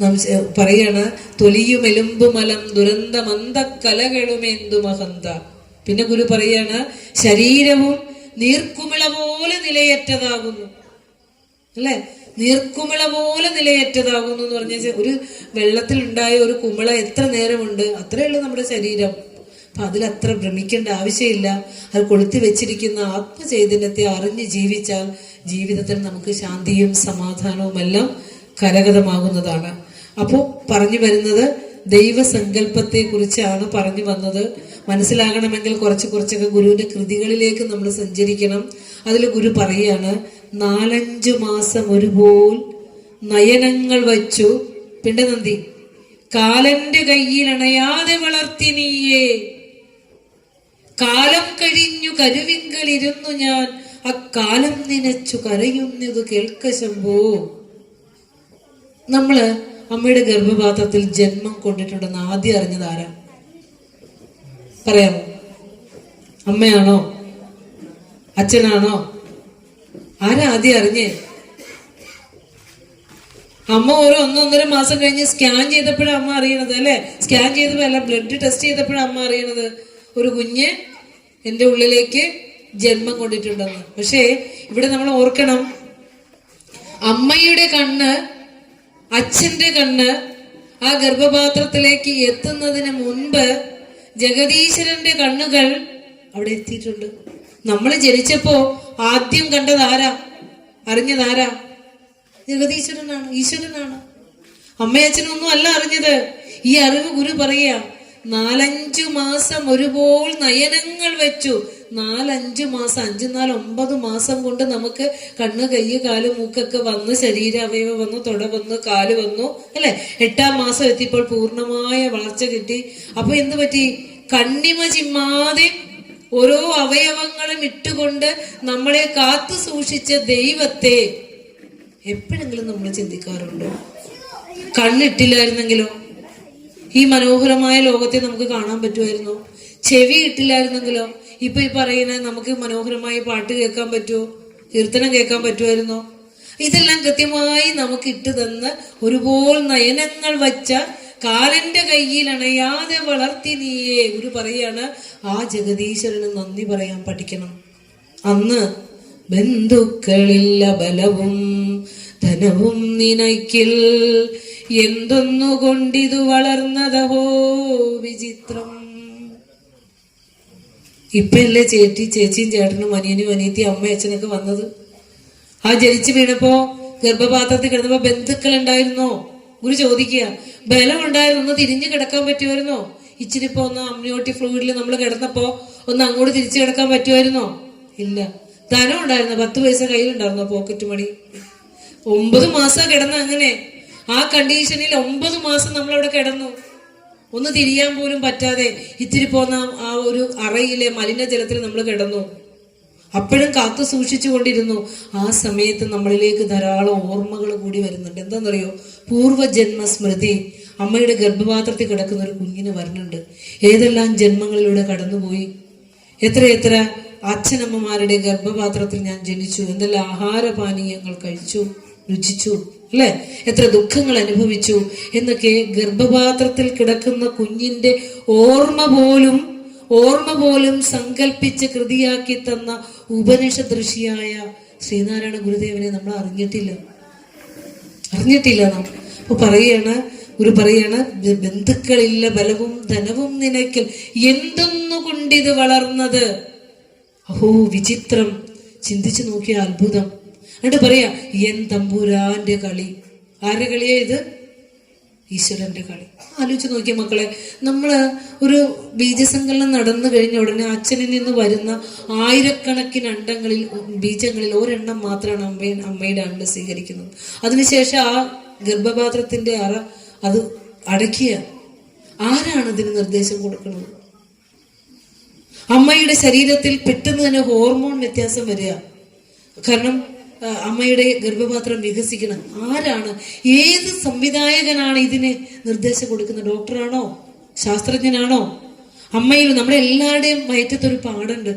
പറയാണ്, തൊലിയും എലുമ്പുമലം ദുരന്തമന്ത കലകളുമെന്തുമഹന്ത. പിന്നെ ഗുരു പറയാണ്, ശരീരവും നീർക്കുമിള പോലെ നിലയറ്റതാകുന്നു അല്ലെ? നീർക്കുമിള പോലെ നിലയറ്റതാകുന്നു എന്ന് പറഞ്ഞാൽ ഒരു വെള്ളത്തിലുണ്ടായ ഒരു കുമിള എത്ര നേരമുണ്ട്, അത്രയേ ഉള്ളൂ നമ്മുടെ ശരീരം. അപ്പൊ അതിലത്ര ഭ്രമിക്കേണ്ട ആവശ്യമില്ല. അത് കൊളുത്തി വെച്ചിരിക്കുന്ന ആത്മചൈതന്യത്തെ അറിഞ്ഞ് ജീവിച്ചാൽ ജീവിതത്തിൽ നമുക്ക് ശാന്തിയും സമാധാനവും എല്ലാം കരഗതമാകുന്നതാണ്. അപ്പോൾ പറഞ്ഞു വരുന്നത് ദൈവസങ്കല്പത്തെ കുറിച്ചാണ് പറഞ്ഞു വന്നത്. മനസ്സിലാകണമെങ്കിൽ കുറച്ചൊക്കെ ഗുരുവിന്റെ കൃതികളിലേക്ക് നമ്മൾ സഞ്ചരിക്കണം. അതിൽ ഗുരു പറയാണ്, 4-5 മാസം ഒരുപോൽ നയനങ്ങൾ വച്ചു പിണ്ടനന്ദി കാലന്റെ കയ്യിൽ അണയാതെ വളർത്തി നീയേ, കാലം കഴിഞ്ഞു കരുവിങ്കലിരുന്നു ഞാൻ അക്കാലം നനച്ചു കരയുന്നത് കേൾക്ക ശംഭോ. നമ്മള് അമ്മയുടെ ഗർഭപാത്രത്തിൽ ജന്മം കൊണ്ടിട്ടുണ്ടെന്ന് ആദ്യം അറിഞ്ഞത് ആരാ? പറയാമോ? അമ്മയാണോ അച്ഛനാണോ? ആരാ ആദ്യം അറിഞ്ഞേ? അമ്മ ഓരോ 1-1.5 മാസം കഴിഞ്ഞ് സ്കാൻ ചെയ്തപ്പോഴാണ് അമ്മ അറിയണത് അല്ലെ? സ്കാൻ ചെയ്തപ്പോ അല്ല, ബ്ലഡ് ടെസ്റ്റ് ചെയ്തപ്പോഴാണ് അമ്മ അറിയണത് ഒരു കുഞ്ഞ് എൻ്റെ ഉള്ളിലേക്ക് ജന്മം കൊണ്ടിട്ടുണ്ടെന്ന്. പക്ഷേ ഇവിടെ നമ്മൾ ഓർക്കണം, അമ്മയുടെ കണ്ണ് അച്ഛന്റെ കണ്ണ് ആ ഗർഭപാത്രത്തിലേക്ക് എത്തുന്നതിന് മുൻപ് ജഗദീശ്വരന്റെ കണ്ണുകൾ അവിടെ എത്തിയിട്ടുണ്ട്. നമ്മൾ ജനിച്ചപ്പോ ആദ്യം കണ്ടത് ആരാ? അറിഞ്ഞതാരാ? ജഗദീശ്വരനാണ്, ഈശ്വരനാണ്. അമ്മയച്ഛനൊന്നും അല്ല അറിഞ്ഞത്. ഈ അറിവ് ഗുരു പറയാ, 4-5 മാസം ഒരുപോൽ നയനങ്ങൾ വെച്ചു. 4-5 മാസം, 5-4-9 കൊണ്ട് നമുക്ക് കണ്ണ്, കൈ, കാല്, മൂക്കൊക്കെ വന്ന്, ശരീരാവയവം വന്നു, തുട വന്നു, കാല് വന്നു, അല്ലെ? 8-ാം മാസം എത്തിയപ്പോൾ പൂർണ്ണമായ വളർച്ച കിട്ടി. അപ്പൊ എന്ത് പറ്റി? കണ്ണിമ ചിമ്മാതെ ഓരോ അവയവങ്ങളും ഇട്ടുകൊണ്ട് നമ്മളെ കാത്തു സൂക്ഷിച്ച ദൈവത്തെ എപ്പോഴെങ്കിലും നമ്മൾ ചിന്തിക്കാറുണ്ടോ? കണ്ണിട്ടില്ലായിരുന്നെങ്കിലോ ഈ മനോഹരമായ ലോകത്തെ നമുക്ക് കാണാൻ പറ്റുമായിരുന്നോ? ചെവി ഇട്ടില്ലായിരുന്നെങ്കിലോ ഇപ്പൊ ഈ പറയുന്ന നമുക്ക് മനോഹരമായ പാട്ട് കേൾക്കാൻ പറ്റുമോ? കീർത്തനം കേൾക്കാൻ പറ്റുമായിരുന്നോ? ഇതെല്ലാം കൃത്യമായി നമുക്ക് ഇട്ട് തന്ന് ഒരുപോൽ നയനങ്ങൾ വച്ച കാലന്റെ കയ്യിൽ അണയാതെ വളർത്തി നീയെ ഗുരു പറയാണ്, ആ ജഗദീശ്വരന് നന്ദി പറയാൻ പഠിക്കണം. അന്ന് ബന്ധുക്കളില്ല ബലവും ധനവും നിനയ്ക്കിൽ, എന്തൊന്നുകൊണ്ടിതു വളർന്നതഹോ വിചിത്രം. ഇപ്പല്ലേ ചേച്ചിയും ചേട്ടനും അനിയനും അനിയത്തിയും അമ്മയും അച്ഛനൊക്കെ വന്നത്. ആ ജനിച്ചു വീണപ്പോ ഗർഭപാത്രത്തിൽ കിടന്നപ്പോ ബന്ധുക്കൾ ഉണ്ടായിരുന്നോ? ഗുരു ചോദിക്കുക. ബലം ഉണ്ടായിരുന്നു, ഒന്ന് തിരിഞ്ഞു കിടക്കാൻ പറ്റുമായിരുന്നോ? ഇച്ചിരി ഇപ്പൊ ഒന്ന് അമ്നിയോട്ടിക് ഫ്ലൂയിഡിൽ നമ്മൾ കിടന്നപ്പോ ഒന്ന് അങ്ങോട്ട് തിരിച്ചു കിടക്കാൻ പറ്റുമായിരുന്നോ? ഇല്ല. ധനം ഉണ്ടായിരുന്നു, 10 പൈസ കയ്യിലുണ്ടായിരുന്നോ? Pocket money. 9 മാസം കിടന്ന അങ്ങനെ. ആ കണ്ടീഷനിൽ 9 മാസം നമ്മളവിടെ കിടന്നു, ഒന്ന് തിരിയാൻ പോലും പറ്റാതെ ഇത്തിരി പോന്ന ആ ഒരു അറയിലെ മലിനജലത്തിൽ നമ്മൾ കിടന്നു. അപ്പോഴും കാത്തു സൂക്ഷിച്ചു കൊണ്ടിരുന്നു. ആ സമയത്ത് നമ്മളിലേക്ക് ധാരാളം ഓർമ്മകൾ കൂടി വരുന്നുണ്ട്. എന്താണെന്നറിയോ? പൂർവ്വജന്മ സ്മൃതി. അമ്മയുടെ ഗർഭപാത്രത്തിൽ കിടക്കുന്ന ഒരു കുഞ്ഞിന് വരുന്നുണ്ട്. ഏതെല്ലാം ജന്മങ്ങളിലൂടെ കടന്നുപോയി, എത്ര അച്ഛനമ്മമാരുടെ ഗർഭപാത്രത്തിൽ ഞാൻ ജനിച്ചു, എന്തെല്ലാം ആഹാരപാനീയങ്ങൾ കഴിച്ചു, രുചിച്ചു, അല്ലെ? എത്ര ദുഃഖങ്ങൾ അനുഭവിച്ചു എന്നൊക്കെ ഗർഭപാത്രത്തിൽ കിടക്കുന്ന കുഞ്ഞിന്റെ ഓർമ്മ പോലും സങ്കല്പിച്ച് കൃതിയാക്കി തന്ന ഉപനിഷത് ഋഷിയായ ശ്രീനാരായണ ഗുരുദേവനെ നമ്മൾ അറിഞ്ഞിട്ടില്ല നാം. അപ്പൊ ഗുരു പറയാണ്, ബന്ധുക്കളില്ല ബലവും ധനവും നിനയ്ക്കൽ, എന്തൊന്നുകൊണ്ടിത് വളർന്നത് അഹോ വിചിത്രം. ചിന്തിച്ചു നോക്കിയ അത്ഭുതം. എന്നിട്ട് പറയാ, എൻ തമ്പുരാന്റെ കളി. ആരുടെ കളിയാ ഇത്? ഈശ്വരന്റെ കളി. ആലോചിച്ച് നോക്കിയ മക്കളെ, നമ്മള് ഒരു ബീജസങ്കലനം നടന്നു കഴിഞ്ഞ ഉടനെ അച്ഛനിൽ നിന്ന് വരുന്ന ആയിരക്കണക്കിന് ബീജങ്ങളിൽ ഒരെണ്ണം മാത്രമാണ് അമ്മയുടെ അണ്ട സ്വീകരിക്കുന്നത്. അതിനുശേഷം ആ ഗർഭപാത്രത്തിന്റെ അറ അത് അടയ്ക്കുക. ആരാണ് ഇതിന് നിർദ്ദേശം കൊടുക്കുന്നത്? അമ്മയുടെ ശരീരത്തിൽ പെട്ടെന്ന് തന്നെ ഹോർമോൺ വ്യത്യാസം വരിക. കാരണം അമ്മയുടെ ഗർഭപാത്രം വികസിക്കണം. ആരാണ്, ഏത് സംവിധായകനാണ് ഇതിന് നിർദ്ദേശം കൊടുക്കുന്നത്? ഡോക്ടറാണോ? ശാസ്ത്രജ്ഞനാണോ? അമ്മയിൽ നമ്മുടെ എല്ലാവരുടെയും വയറ്റത്തൊരു പാടുണ്ട്.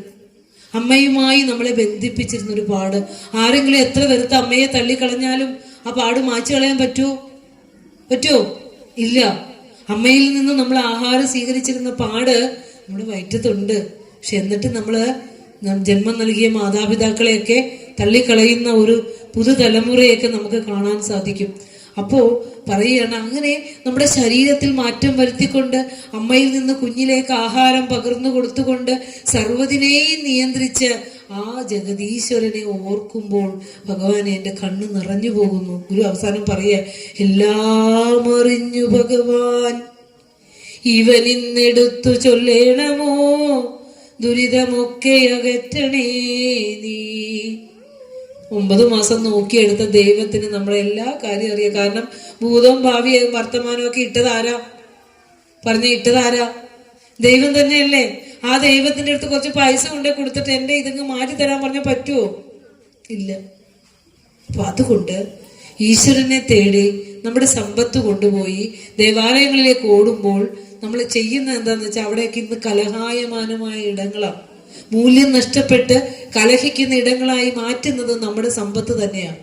അമ്മയുമായി നമ്മളെ ബന്ധിപ്പിച്ചിരുന്നൊരു പാട്. ആരെങ്കിലും എത്ര വെറുത്ത അമ്മയെ തള്ളിക്കളഞ്ഞാലും ആ പാട് മായ്ച്ചു കളയാൻ പറ്റുമോ? ഇല്ല. അമ്മയിൽ നിന്ന് നമ്മൾ ആഹാരം സ്വീകരിച്ചിരുന്ന പാട് നമ്മുടെ വയറ്റത്തുണ്ട്. പക്ഷെ എന്നിട്ട് ജന്മം നൽകിയ മാതാപിതാക്കളെയൊക്കെ തള്ളിക്കളയുന്ന ഒരു പുതുതലമുറയൊക്കെ നമുക്ക് കാണാൻ സാധിക്കും. അപ്പോ പറയുകയാണ്, അങ്ങനെ നമ്മുടെ ശരീരത്തിൽ മാറ്റം വരുത്തിക്കൊണ്ട് അമ്മയിൽ നിന്ന് കുഞ്ഞിലേക്ക് ആഹാരം പകർന്നു കൊടുത്തുകൊണ്ട് സർവ്വതിനെയും നിയന്ത്രിച്ച് ആ ജഗദീശ്വരനെ ഓർക്കുമ്പോൾ ഭഗവാനെ എൻ്റെ കണ്ണ് നിറഞ്ഞു പോകുന്നു. ഗുരു അവസാനം പറയുക, എല്ലാം അറിഞ്ഞു ഭഗവാൻ ഇവനിന്നെടുത്തു ചൊല്ലേണമോ, ദുരിതമൊക്കെ അകറ്റണേ നീ. 9 മാസം നോക്കിയെടുത്ത ദൈവത്തിന് നമ്മളെ എല്ലാ കാര്യം അറിയാം. കാരണം ഭൂതവും ഭാവിയും വർത്തമാനവും ഒക്കെ ഇട്ടതാരാ? ദൈവം തന്നെയല്ലേ. ആ ദൈവത്തിന്റെ അടുത്ത് കുറച്ച് പൈസ കൊണ്ടേ കൊടുത്തിട്ട് എന്റെ ഇതങ്ങ് മാറ്റി തരാൻ പറഞ്ഞാൽ പറ്റുമോ? ഇല്ല. അപ്പൊ അതുകൊണ്ട് ഈശ്വരനെ തേടി നമ്മുടെ സമ്പത്ത് കൊണ്ടുപോയി ദേവാലയങ്ങളിലേക്ക് ഓടുമ്പോൾ നമ്മൾ ചെയ്യുന്ന എന്താന്ന് വെച്ചാൽ അവിടെയൊക്കെ ഇന്ന് കലഹായമാനമായ ഇടങ്ങളാണ്. മൂല്യം നഷ്ടപ്പെട്ട് കലഹിക്കുന്ന ഇടങ്ങളായി മാറ്റുന്നത് നമ്മുടെ സമ്പത്ത് തന്നെയാണ്.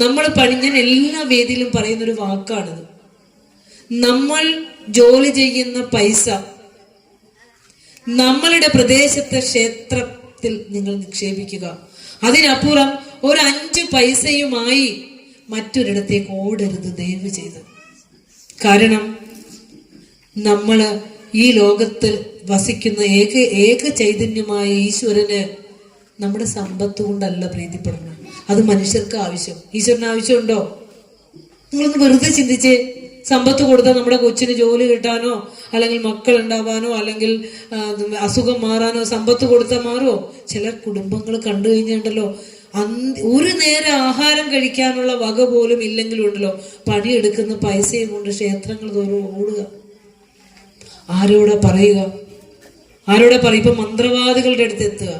നമ്മൾ പണിഞ്ഞൻ എല്ലാ വേദിയിലും പറയുന്നൊരു വാക്കാണിത്. നമ്മൾ ജോലി ചെയ്യുന്ന പൈസ നമ്മളുടെ പ്രദേശത്തെ ക്ഷേത്രത്തിൽ നിങ്ങൾ നിക്ഷേപിക്കുക. അതിനപ്പുറം ഒരു 5 പൈസയുമായി മറ്റൊരിടത്തേക്ക് ഓടരുത് ദയവ് ചെയ്ത്. കാരണം നമ്മള് ഈ ലോകത്തിൽ വസിക്കുന്ന ഏക ചൈതന്യമായ ഈശ്വരന് നമ്മുടെ സമ്പത്ത് കൊണ്ടല്ല പ്രീതിപ്പെടണം. അത് മനുഷ്യർക്ക് ആവശ്യം. ഈശ്വരന് ആവശ്യമുണ്ടോ? നിങ്ങളൊന്ന് വെറുതെ ചിന്തിച്ചേ. സമ്പത്ത് കൊടുത്താൽ നമ്മുടെ കൊച്ചിന് ജോലി കിട്ടാനോ അല്ലെങ്കിൽ മക്കൾ ഉണ്ടാവാനോ അല്ലെങ്കിൽ അസുഖം മാറാനോ സമ്പത്ത് കൊടുത്താൽ മാറുമോ? ചില കുടുംബങ്ങൾ കണ്ടു കഴിഞ്ഞിട്ടുണ്ടല്ലോ, ഒരു നേരം ആഹാരം കഴിക്കാനുള്ള വക പോലും ഇല്ലെങ്കിലും ഉണ്ടല്ലോ, പണിയെടുക്കുന്ന പൈസയും കൊണ്ട് ക്ഷേത്രങ്ങൾ തോറും ഓടുക. ആരോടെ പറയുക? ഇപ്പൊ മന്ത്രവാദികളുടെ അടുത്ത് എത്തുക,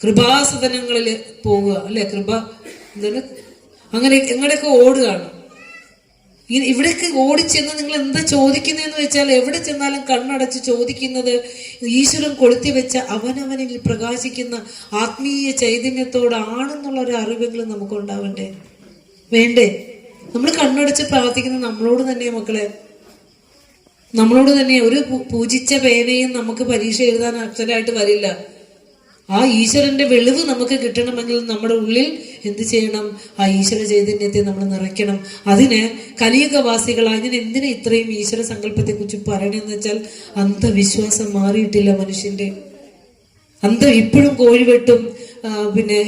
കൃപാസദനങ്ങളിൽ പോവുക, അല്ലെ? എന്താണ് അങ്ങനെ എങ്ങനെയൊക്കെ ഓടുകയാണ്. ഇവിടേക്ക് ഓടിച്ചെന്ന് നിങ്ങൾ എന്താ ചോദിക്കുന്നതെന്ന് വെച്ചാൽ, എവിടെ ചെന്നാലും കണ്ണടച്ച് ചോദിക്കുന്നത് ഈശ്വരൻ കൊളുത്തി വെച്ച അവനവനിൽ പ്രകാശിക്കുന്ന ആത്മീയ ചൈതന്യത്തോടാണെന്നുള്ള ഒരു അറിവെങ്കിലും നമുക്ക് ഉണ്ടാവണ്ടേ? വേണ്ടേ? നമ്മൾ കണ്ണടച്ച് പ്രാർത്ഥിക്കുന്നത് നമ്മളോട് തന്നെ മക്കളെ, നമ്മളോട് തന്നെ. ഒരു പൂജിച്ച പേനയും നമുക്ക് പരീക്ഷ എഴുതാൻ അക്ഷരമായിട്ട് വരില്ല. ആ ഈശ്വരന്റെ വെളിവ് നമുക്ക് കിട്ടണമെങ്കിൽ നമ്മുടെ ഉള്ളിൽ എന്ത് ചെയ്യണം? ആ ഈശ്വര ചൈതന്യത്തെ നമ്മൾ നിറയ്ക്കണം. അതിന് കലിയുഗവാസികൾ അതിന് എന്തിനാ ഇത്രയും ഈശ്വര സങ്കല്പത്തെ കുറിച്ച് പറയണെന്ന് വെച്ചാൽ, അന്ധവിശ്വാസം മാറിയിട്ടില്ല മനുഷ്യന്റെ. ഇപ്പോഴും കോഴിവെട്ടും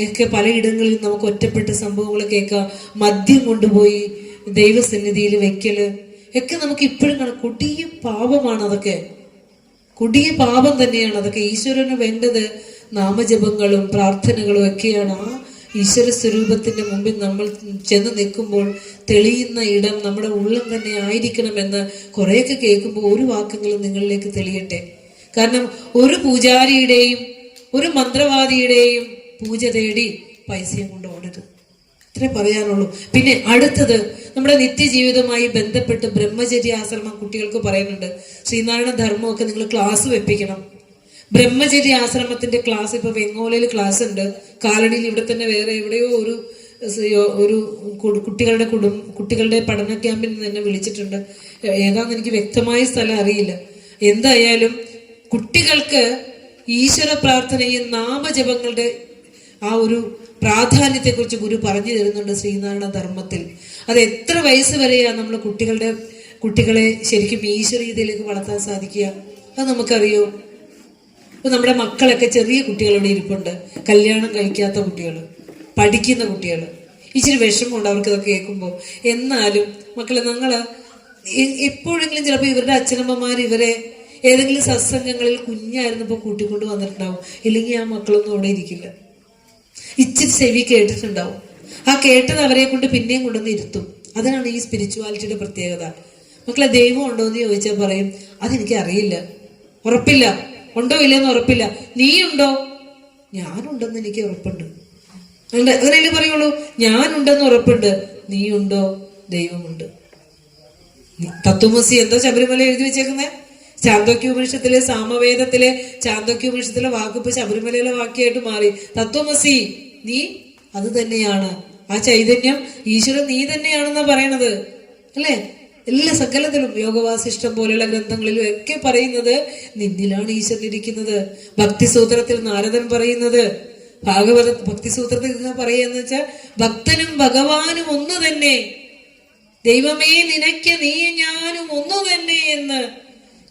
ഒക്കെ പലയിടങ്ങളിൽ നമുക്ക് ഒറ്റപ്പെട്ട സംഭവങ്ങൾ കേൾക്കാം. മദ്യം കൊണ്ടുപോയി ദൈവസന്നിധിയിൽ വെക്കല് ഒക്കെ നമുക്ക് ഇപ്പോഴും കാണാം. കൊടിയ പാപമാണ് അതൊക്കെ, കൊടിയ പാപം തന്നെയാണ് അതൊക്കെ. ഈശ്വരന് വേണ്ടത് നാമജപങ്ങളും പ്രാർത്ഥനകളും ഒക്കെയാണ്. ആ ഈശ്വര സ്വരൂപത്തിന്റെ മുമ്പിൽ നമ്മൾ ചെന്ന് നിൽക്കുമ്പോൾ തെളിയുന്ന ഇടം നമ്മുടെ ഉള്ളം തന്നെ ആയിരിക്കണമെന്ന് കുറേയൊക്കെ കേൾക്കുമ്പോൾ ഒരു വാക്കെങ്കിലും നിങ്ങളിലേക്ക് തെളിയട്ടെ. കാരണം ഒരു പൂജാരിയുടെയും ഒരു മന്ത്രവാദിയുടെയും പൂജ തേടി പൈസയും കൊണ്ട് ഓടരുത്. ഇത്രേ പറയാനുള്ളൂ. പിന്നെ അടുത്തത് നമ്മുടെ നിത്യജീവിതവുമായി ബന്ധപ്പെട്ട് ബ്രഹ്മചര്യാശ്രമം കുട്ടികൾക്ക് പറയുന്നുണ്ട്. ശ്രീനാരായണ ധർമ്മമൊക്കെ നിങ്ങൾ ക്ലാസ് വെപ്പിക്കണം. ബ്രഹ്മചര്യ ആശ്രമത്തിന്റെ ക്ലാസ് ഇപ്പൊ വെങ്ങോലയിൽ ക്ലാസ് ഉണ്ട്. കാലടിയിൽ ഇവിടെ തന്നെ വേറെ എവിടെയോ ഒരു കുട്ടികളുടെ പഠന ക്യാമ്പിൽ നിന്ന് എന്നെ വിളിച്ചിട്ടുണ്ട്. ഏതാന്ന് എനിക്ക് വ്യക്തമായ സ്ഥലം അറിയില്ല. എന്തായാലും കുട്ടികൾക്ക് ഈശ്വര പ്രാർത്ഥനയും നാമജപങ്ങളുടെ ആ ഒരു പ്രാധാന്യത്തെക്കുറിച്ച് ഗുരു പറഞ്ഞു തരുന്നുണ്ട് ശ്രീനാരായണ ധർമ്മത്തിൽ. അത് എത്ര വയസ്സ് വരെയാണ് നമ്മൾ കുട്ടികളെ ശരിക്കും ഈശ്വരീയതയിലേക്ക് വളർത്താൻ സാധിക്കുക? അത് നമുക്കറിയോ? ഇപ്പൊ നമ്മുടെ മക്കളൊക്കെ ചെറിയ കുട്ടികൾ ഇവിടെ ഇരിപ്പുണ്ട്, കല്യാണം കഴിക്കാത്ത കുട്ടികൾ, പഠിക്കുന്ന കുട്ടികൾ. ഇച്ചിരി വിഷമമുണ്ട് അവർക്ക് ഇതൊക്കെ കേൾക്കുമ്പോൾ. എന്നാലും മക്കളെ, എപ്പോഴെങ്കിലും ചിലപ്പോൾ ഇവരുടെ അച്ഛനമ്മമാർ ഇവരെ ഏതെങ്കിലും സത്സംഗങ്ങളിൽ കുഞ്ഞായിരുന്നപ്പോൾ കൂട്ടിക്കൊണ്ട് വന്നിട്ടുണ്ടാവും. ഇല്ലെങ്കിൽ ആ മക്കളൊന്നും അവിടെ ഇരിക്കില്ല. ഇച്ചിരി ചെവി കേട്ടിട്ടുണ്ടാവും. ആ കേട്ടത് അവരെ കൊണ്ട് പിന്നെയും കൊണ്ടുവന്ന് ഇരുത്തും. അതാണ് ഈ സ്പിരിച്വാലിറ്റിയുടെ പ്രത്യേകത. മക്കളെ, ദൈവം ഉണ്ടോ എന്ന് ചോദിച്ചാൽ പറയും, അതെനിക്ക് അറിയില്ല, ഉറപ്പില്ല. ഉണ്ടോ ഇല്ലെന്ന് ഉറപ്പില്ല. നീയുണ്ടോ? ഞാനുണ്ടെന്ന് എനിക്ക് ഉറപ്പുണ്ട്. അങ്ങനെയല്ലേ പറയുള്ളൂ. ഞാനുണ്ടെന്ന് ഉറപ്പുണ്ട്. നീയുണ്ടോ? ദൈവമുണ്ട്. തത്വമസി എന്താ ശബരിമല എഴുതി വെച്ചേക്കുന്നേ? ചാന്തോക്യോപനിഷത്തിലെ സാമവേദത്തിലെ ചാന്തോക്യോപനിഷത്തിലെ വാക്കിപ്പോ ശബരിമലയിലെ വാക്യായിട്ട് മാറി. തത്വമസി, നീ അത് തന്നെയാണ്. ആ ചൈതന്യം ഈശ്വരൻ നീ തന്നെയാണെന്നാ പറയണത്, അല്ലേ? എല്ലാ സകലത്തിലും യോഗവാസിഷ്ടം പോലെയുള്ള ഗ്രന്ഥങ്ങളിലും ഒക്കെ പറയുന്നത് നിന്നിലാണ് ഈശ്വരൻ ഇരിക്കുന്നത്. ഭക്തിസൂത്രത്തിൽ നാരദൻ പറയുന്നത്, ഭക്തിസൂത്രത്തിൽ പറയുകയെന്ന് വെച്ചാൽ ഭക്തനും ഭഗവാനും ഒന്ന് തന്നെ, ദൈവമേ നിനക്ക് നീ ഞാനും ഒന്നു തന്നെ എന്ന്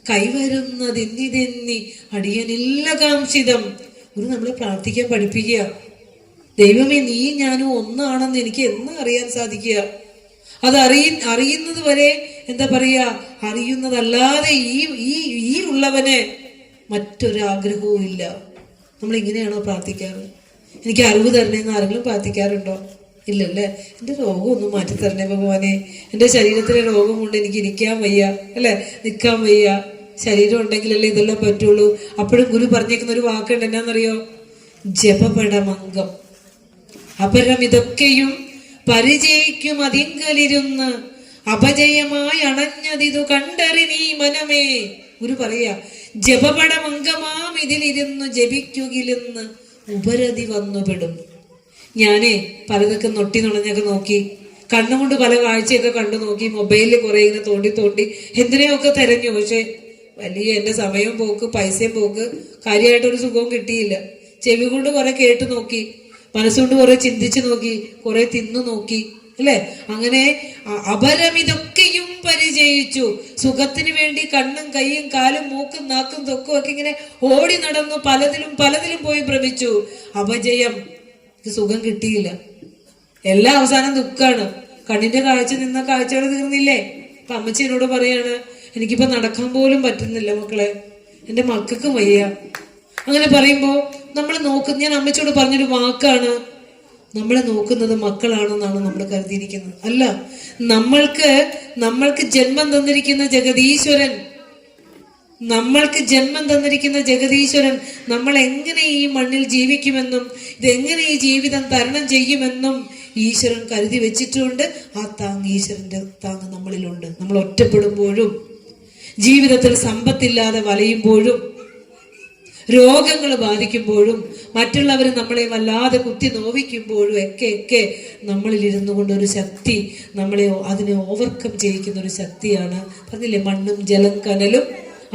കൈവരുന്നതെന്നിതെന്നി അടിയനില്ല കാംക്ഷിതം. ഒരു നമ്മളെ പ്രാർത്ഥിക്കാൻ പഠിപ്പിക്കുക. ദൈവമേ നീ ഞാനും ഒന്നാണെന്ന് എനിക്ക് എന്ന് അറിയാൻ സാധിക്കുക? അത് അറിയുന്നത് വരെ എന്താ പറയാ, അറിയുന്നതല്ലാതെ ഈ ഉള്ളവന് മറ്റൊരാഗ്രഹവും ഇല്ല. നമ്മൾ ഇങ്ങനെയാണോ പ്രാർത്ഥിക്കാറ്? എനിക്ക് അറിവ് തരണേന്ന് ആരെങ്കിലും പ്രാർത്ഥിക്കാറുണ്ടോ? ഇല്ലല്ലേ. എൻ്റെ രോഗം ഒന്ന് മാറ്റി തരണേ ഭഗവാനെ, എൻ്റെ ശരീരത്തിലെ രോഗം കൊണ്ട് എനിക്ക് ഇരിക്കാൻ വയ്യ, അല്ലെ, നിൽക്കാൻ വയ്യ. ശരീരം ഉണ്ടെങ്കിലല്ലേ ഇതെല്ലാം പറ്റുള്ളൂ. അപ്പോഴും ഗുരു പറഞ്ഞേക്കുന്ന ഒരു വാക്കുണ്ട്, എന്നാന്നറിയോ? ജപപടമംഗം. അപരം ഇതൊക്കെയും പരിചയിക്കും അതിങ്കലിരുന്ന് അപജയമായി അണഞ്ഞതിതു കണ്ടറി നീ മനമേ. ഗുരു പറയാ, ജപപടമംഗമാം ഇതിലിരുന്നു ജപിക്കുകിലെന്ന് ഉപരതി വന്നുപെടും. ഞാനേ പലതൊക്കെ നൊട്ടി നുണഞ്ഞൊക്കെ നോക്കി, കണ്ണുകൊണ്ട് പല കാഴ്ചയൊക്കെ കണ്ടു നോക്കി, മൊബൈലിൽ കുറെ ഇങ്ങനെ തോണ്ടി എന്തിനെയൊക്കെ തെരഞ്ഞു. പക്ഷെ വലിയ എൻ്റെ സമയം പോക്ക്, പൈസയും പോക്ക്, കാര്യമായിട്ടൊരു സുഖവും കിട്ടിയില്ല. ചെവി കൊണ്ട് കുറെ കേട്ടു നോക്കി, മനസ്സുകൊണ്ട് കുറെ ചിന്തിച്ചു നോക്കി, കുറെ തിന്നു നോക്കി, അല്ലെ? അങ്ങനെ അപരമിതൊക്കെയും പരിചയിച്ചു. സുഖത്തിന് വേണ്ടി കണ്ണും കൈയും കാലും മൂക്കും നാക്കും തൊക്കും ഒക്കെ ഇങ്ങനെ ഓടി നടന്നു, പലതിലും പോയി ഭ്രമിച്ചു. അപജയം, സുഖം കിട്ടിയില്ല. എല്ലാ അവസാനം ദുഃഖാണ്. കണ്ണിന്റെ കാഴ്ച നിന്ന കാഴ്ചകൾ തീർന്നില്ലേ? അപ്പൊ അമ്മച്ചി എന്നോട് പറയാണ്, എനിക്കിപ്പോ നടക്കാൻ പോലും പറ്റുന്നില്ല മക്കളെ, എൻ്റെ മക്കൾക്കും വയ്യ. അങ്ങനെ പറയുമ്പോൾ നമ്മൾ ഞാൻ അമ്മച്ചിയോട് പറഞ്ഞൊരു വാക്കാണ്, നമ്മളെ നോക്കുന്നത് മക്കളാണെന്നാണ് നമ്മൾ കരുതിയിരിക്കുന്നത്. അല്ല, നമ്മൾക്ക് ജന്മം തന്നിരിക്കുന്ന ജഗദീശ്വരൻ, നമ്മൾ എങ്ങനെ ഈ മണ്ണിൽ ജീവിക്കുമെന്നും ഇതെങ്ങനെ ഈ ജീവിതം തരണം ചെയ്യുമെന്നും ഈശ്വരൻ കരുതി വെച്ചിട്ടുണ്ട്. ആ ഈശ്വരന്റെ താങ്ങ് നമ്മളിലുണ്ട്. നമ്മൾ ഒറ്റപ്പെടുമ്പോഴും, ജീവിതത്തിൽ സമ്പത്തില്ലാതെ വലയുമ്പോഴും, രോഗങ്ങൾ ബാധിക്കുമ്പോഴും, മറ്റുള്ളവർ നമ്മളെ വല്ലാതെ കുത്തി നോവിക്കുമ്പോഴും ഒക്കെ നമ്മളിൽ ഇരുന്നു കൊണ്ടൊരു ശക്തി, അതിനെ ഓവർകം ചെയ്യിക്കുന്ന ഒരു ശക്തിയാണ്. പറഞ്ഞില്ലേ, മണ്ണും ജലം കനലും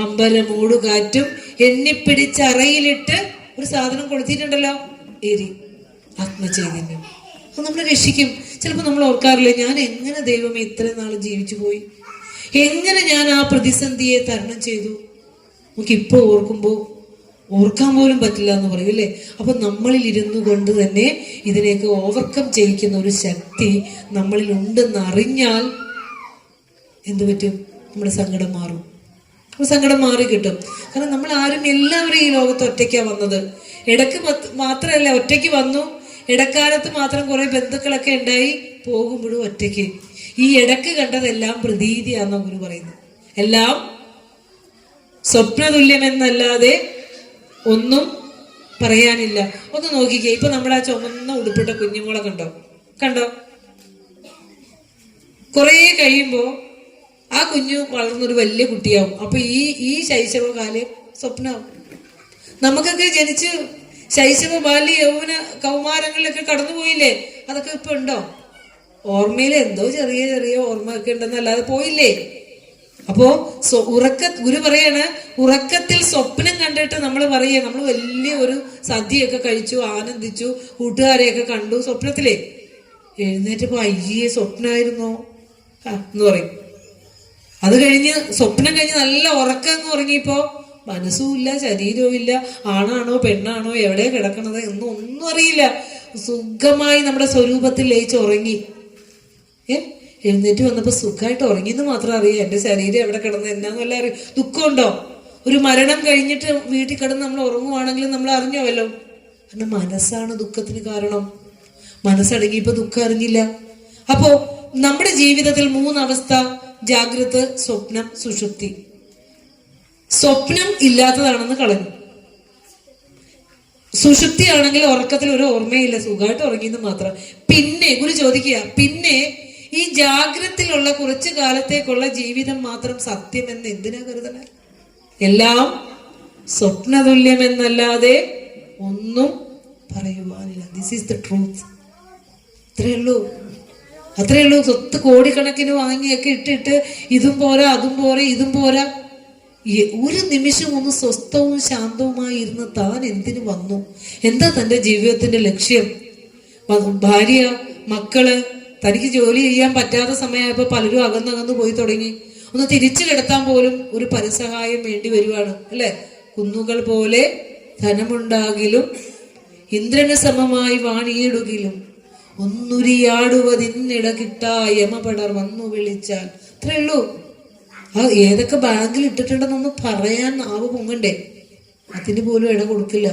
അമ്പലമൂടുകാറ്റും എണ്ണിപ്പിടിച്ച് അറയിലിട്ട് ഒരു സാധനം കൊളുത്തിയിട്ടുണ്ടല്ലോ, എരി, ആത്മചൈതന്യം. അത് നമ്മളെ രക്ഷിക്കും. ചിലപ്പോൾ നമ്മൾ ഓർക്കാറില്ല, ഞാൻ എങ്ങനെ ദൈവമേ ഇത്രയും നാൾ ജീവിച്ചു പോയി, എങ്ങനെ ഞാൻ ആ പ്രതിസന്ധിയെ തരണം ചെയ്തു. നമുക്കിപ്പോൾ ഓർക്കാൻ പോലും പറ്റില്ല എന്ന് പറയും അല്ലേ. അപ്പൊ നമ്മളിൽ ഇരുന്നു കൊണ്ട് തന്നെ ഇതിനെയൊക്കെ ഓവർകം ചെയ്യിക്കുന്ന ഒരു ശക്തി നമ്മളിൽ ഉണ്ടെന്ന് അറിഞ്ഞാൽ എന്തു പറ്റും? നമ്മുടെ സങ്കടം മാറും. സങ്കടം മാറി കിട്ടും. കാരണം നമ്മൾ എല്ലാവരും ഈ ലോകത്ത് ഒറ്റയ്ക്കാണ് വന്നത്. ഇടയ്ക്ക് മാത്രമല്ല ഒറ്റയ്ക്ക് വന്നു, ഇടക്കാലത്ത് മാത്രം കുറെ ബന്ധുക്കളൊക്കെ ഉണ്ടായി, പോകുമ്പോഴും ഒറ്റയ്ക്ക്. ഈ ഇടക്ക് കണ്ടതെല്ലാം പ്രതീതിയാണെന്ന് ഗുരു പറയുന്നത്. എല്ലാം സ്വപ്നതുല്യമെന്നല്ലാതെ ഒന്നും പറയാനില്ല. ഒന്ന് നോക്കിക്കേ, ഇപ്പൊ നമ്മുടെ ആ ചുമന്ന ഉടുപ്പിട്ട കുഞ്ഞുങ്ങളെ കണ്ടോ? കുറെ കഴിയുമ്പോ ആ കുഞ്ഞു വളർന്നൊരു വലിയ കുട്ടിയാവും. അപ്പൊ ഈ ശൈശവകാലം സ്വപ്നമാവും. നമുക്കൊക്കെ ജനിച്ച് ശൈശവ ബാല്യ യൗവന കൗമാരങ്ങളിലൊക്കെ കടന്നുപോയില്ലേ? അതൊക്കെ ഇപ്പൊ ഉണ്ടോ? ഓർമ്മയിൽ എന്തോ ചെറിയ ഓർമ്മ ഒക്കെ ഉണ്ടെന്നല്ലാതെ പോയില്ലേ. അപ്പോ ഗുരു പറയാണ്, ഉറക്കത്തിൽ സ്വപ്നം കണ്ടിട്ട് നമ്മൾ നമ്മൾ വലിയ ഒരു സദ്യയൊക്കെ കഴിച്ചു, ആനന്ദിച്ചു, കൂട്ടുകാരെയൊക്കെ കണ്ടു. സ്വപ്നത്തിലേ എഴുന്നേറ്റപ്പോ അയ്യേ സ്വപ്നമായിരുന്നോ എന്ന് പറയും. അത് കഴിഞ്ഞ് സ്വപ്നം കഴിഞ്ഞ് നല്ല ഉറക്കം എന്ന് ഉറങ്ങിയപ്പോ മനസ്സുമില്ല, ശരീരവും ഇല്ല, ആണാണോ പെണ്ണാണോ എവിടെ കിടക്കണത് ഒന്നും അറിയില്ല. സുഖമായി നമ്മുടെ സ്വരൂപത്തിൽ ലയിച്ച് ഉറങ്ങി. എഴുന്നേറ്റ് വന്നപ്പോ സുഖമായിട്ട് ഉറങ്ങിയെന്ന് മാത്രം അറിയാം. എന്റെ ശരീരം എവിടെ കിടന്ന് എന്നാന്നല്ല അറിയും. ദുഃഖമുണ്ടോ? ഒരു മരണം കഴിഞ്ഞിട്ട് വീട്ടിൽ കിടന്ന് നമ്മൾ ഉറങ്ങുവാണെങ്കിലും നമ്മൾ അറിഞ്ഞോവല്ലോ. കാരണം മനസ്സാണ് ദുഃഖത്തിന് കാരണം. മനസ്സടങ്ങിയപ്പോ ദുഃഖം അറിഞ്ഞില്ല. അപ്പോ നമ്മുടെ ജീവിതത്തിൽ 3 അവസ്ഥ: ജാഗ്രത, സ്വപ്നം, സുഷുപ്തി. സ്വപ്നം ഇല്ലാത്തതാണെന്ന് കളഞ്ഞു. സുഷുപ്തി ആണെങ്കിൽ ഉറക്കത്തിൽ ഒരു ഓർമ്മയില്ല, സുഖമായിട്ട് ഉറങ്ങിയെന്ന് മാത്രം. പിന്നെ ഗുരു ചോദിക്കുക, പിന്നെ ഈ ജാഗ്രതയിലുള്ള കുറച്ചു കാലത്തേക്കുള്ള ജീവിതം മാത്രം സത്യമെന്ന് എന്തിനാ കരുതണ? എല്ലാം സ്വപ്നതുല്യമെന്നല്ലാതെ ഒന്നും പറയുവാനില്ല. This is the truth. അത്രേ ഉള്ളൂ. സ്വത്ത് കോടിക്കണക്കിന് വാങ്ങിയൊക്കെ ഇട്ടിട്ട് ഇതും പോരാ ഇതും പോരാ. ഒരു നിമിഷം ഒന്ന് സ്വസ്ഥവും ശാന്തവുമായി ഇരുന്ന് താൻ എന്തിനു വന്നു? എന്താ തന്റെ ജീവിതത്തിന്റെ ലക്ഷ്യം? ഭാര്യ, മക്കള്, തനിക്ക് ജോലി ചെയ്യാൻ പറ്റാത്ത സമയമായപ്പോ പലരും അകന്നകന്ന് പോയി തുടങ്ങി. ഒന്ന് തിരിച്ചു കിടത്താൻ പോലും ഒരു പരസഹായം വേണ്ടി വരുവാണ് അല്ലെ. കുന്നുകൾ പോലെ ധനമുണ്ടാകിലും ഇന്ദ്രന് സമമായി വാണിയിടുകിലും ഒന്നുരിയാടുവതിന്നിട കിട്ടാ യമപടർ വന്നു വിളിച്ചാൽ. അത്രേ ഉള്ളൂ. ഏതൊക്കെ ബാങ്കിൽ ഇട്ടിട്ടുണ്ടെന്നൊന്ന് പറയാൻ നാവ് പൊങ്ങണ്ടേ? അതിന് പോലും ഇട കൊടുക്കില്ല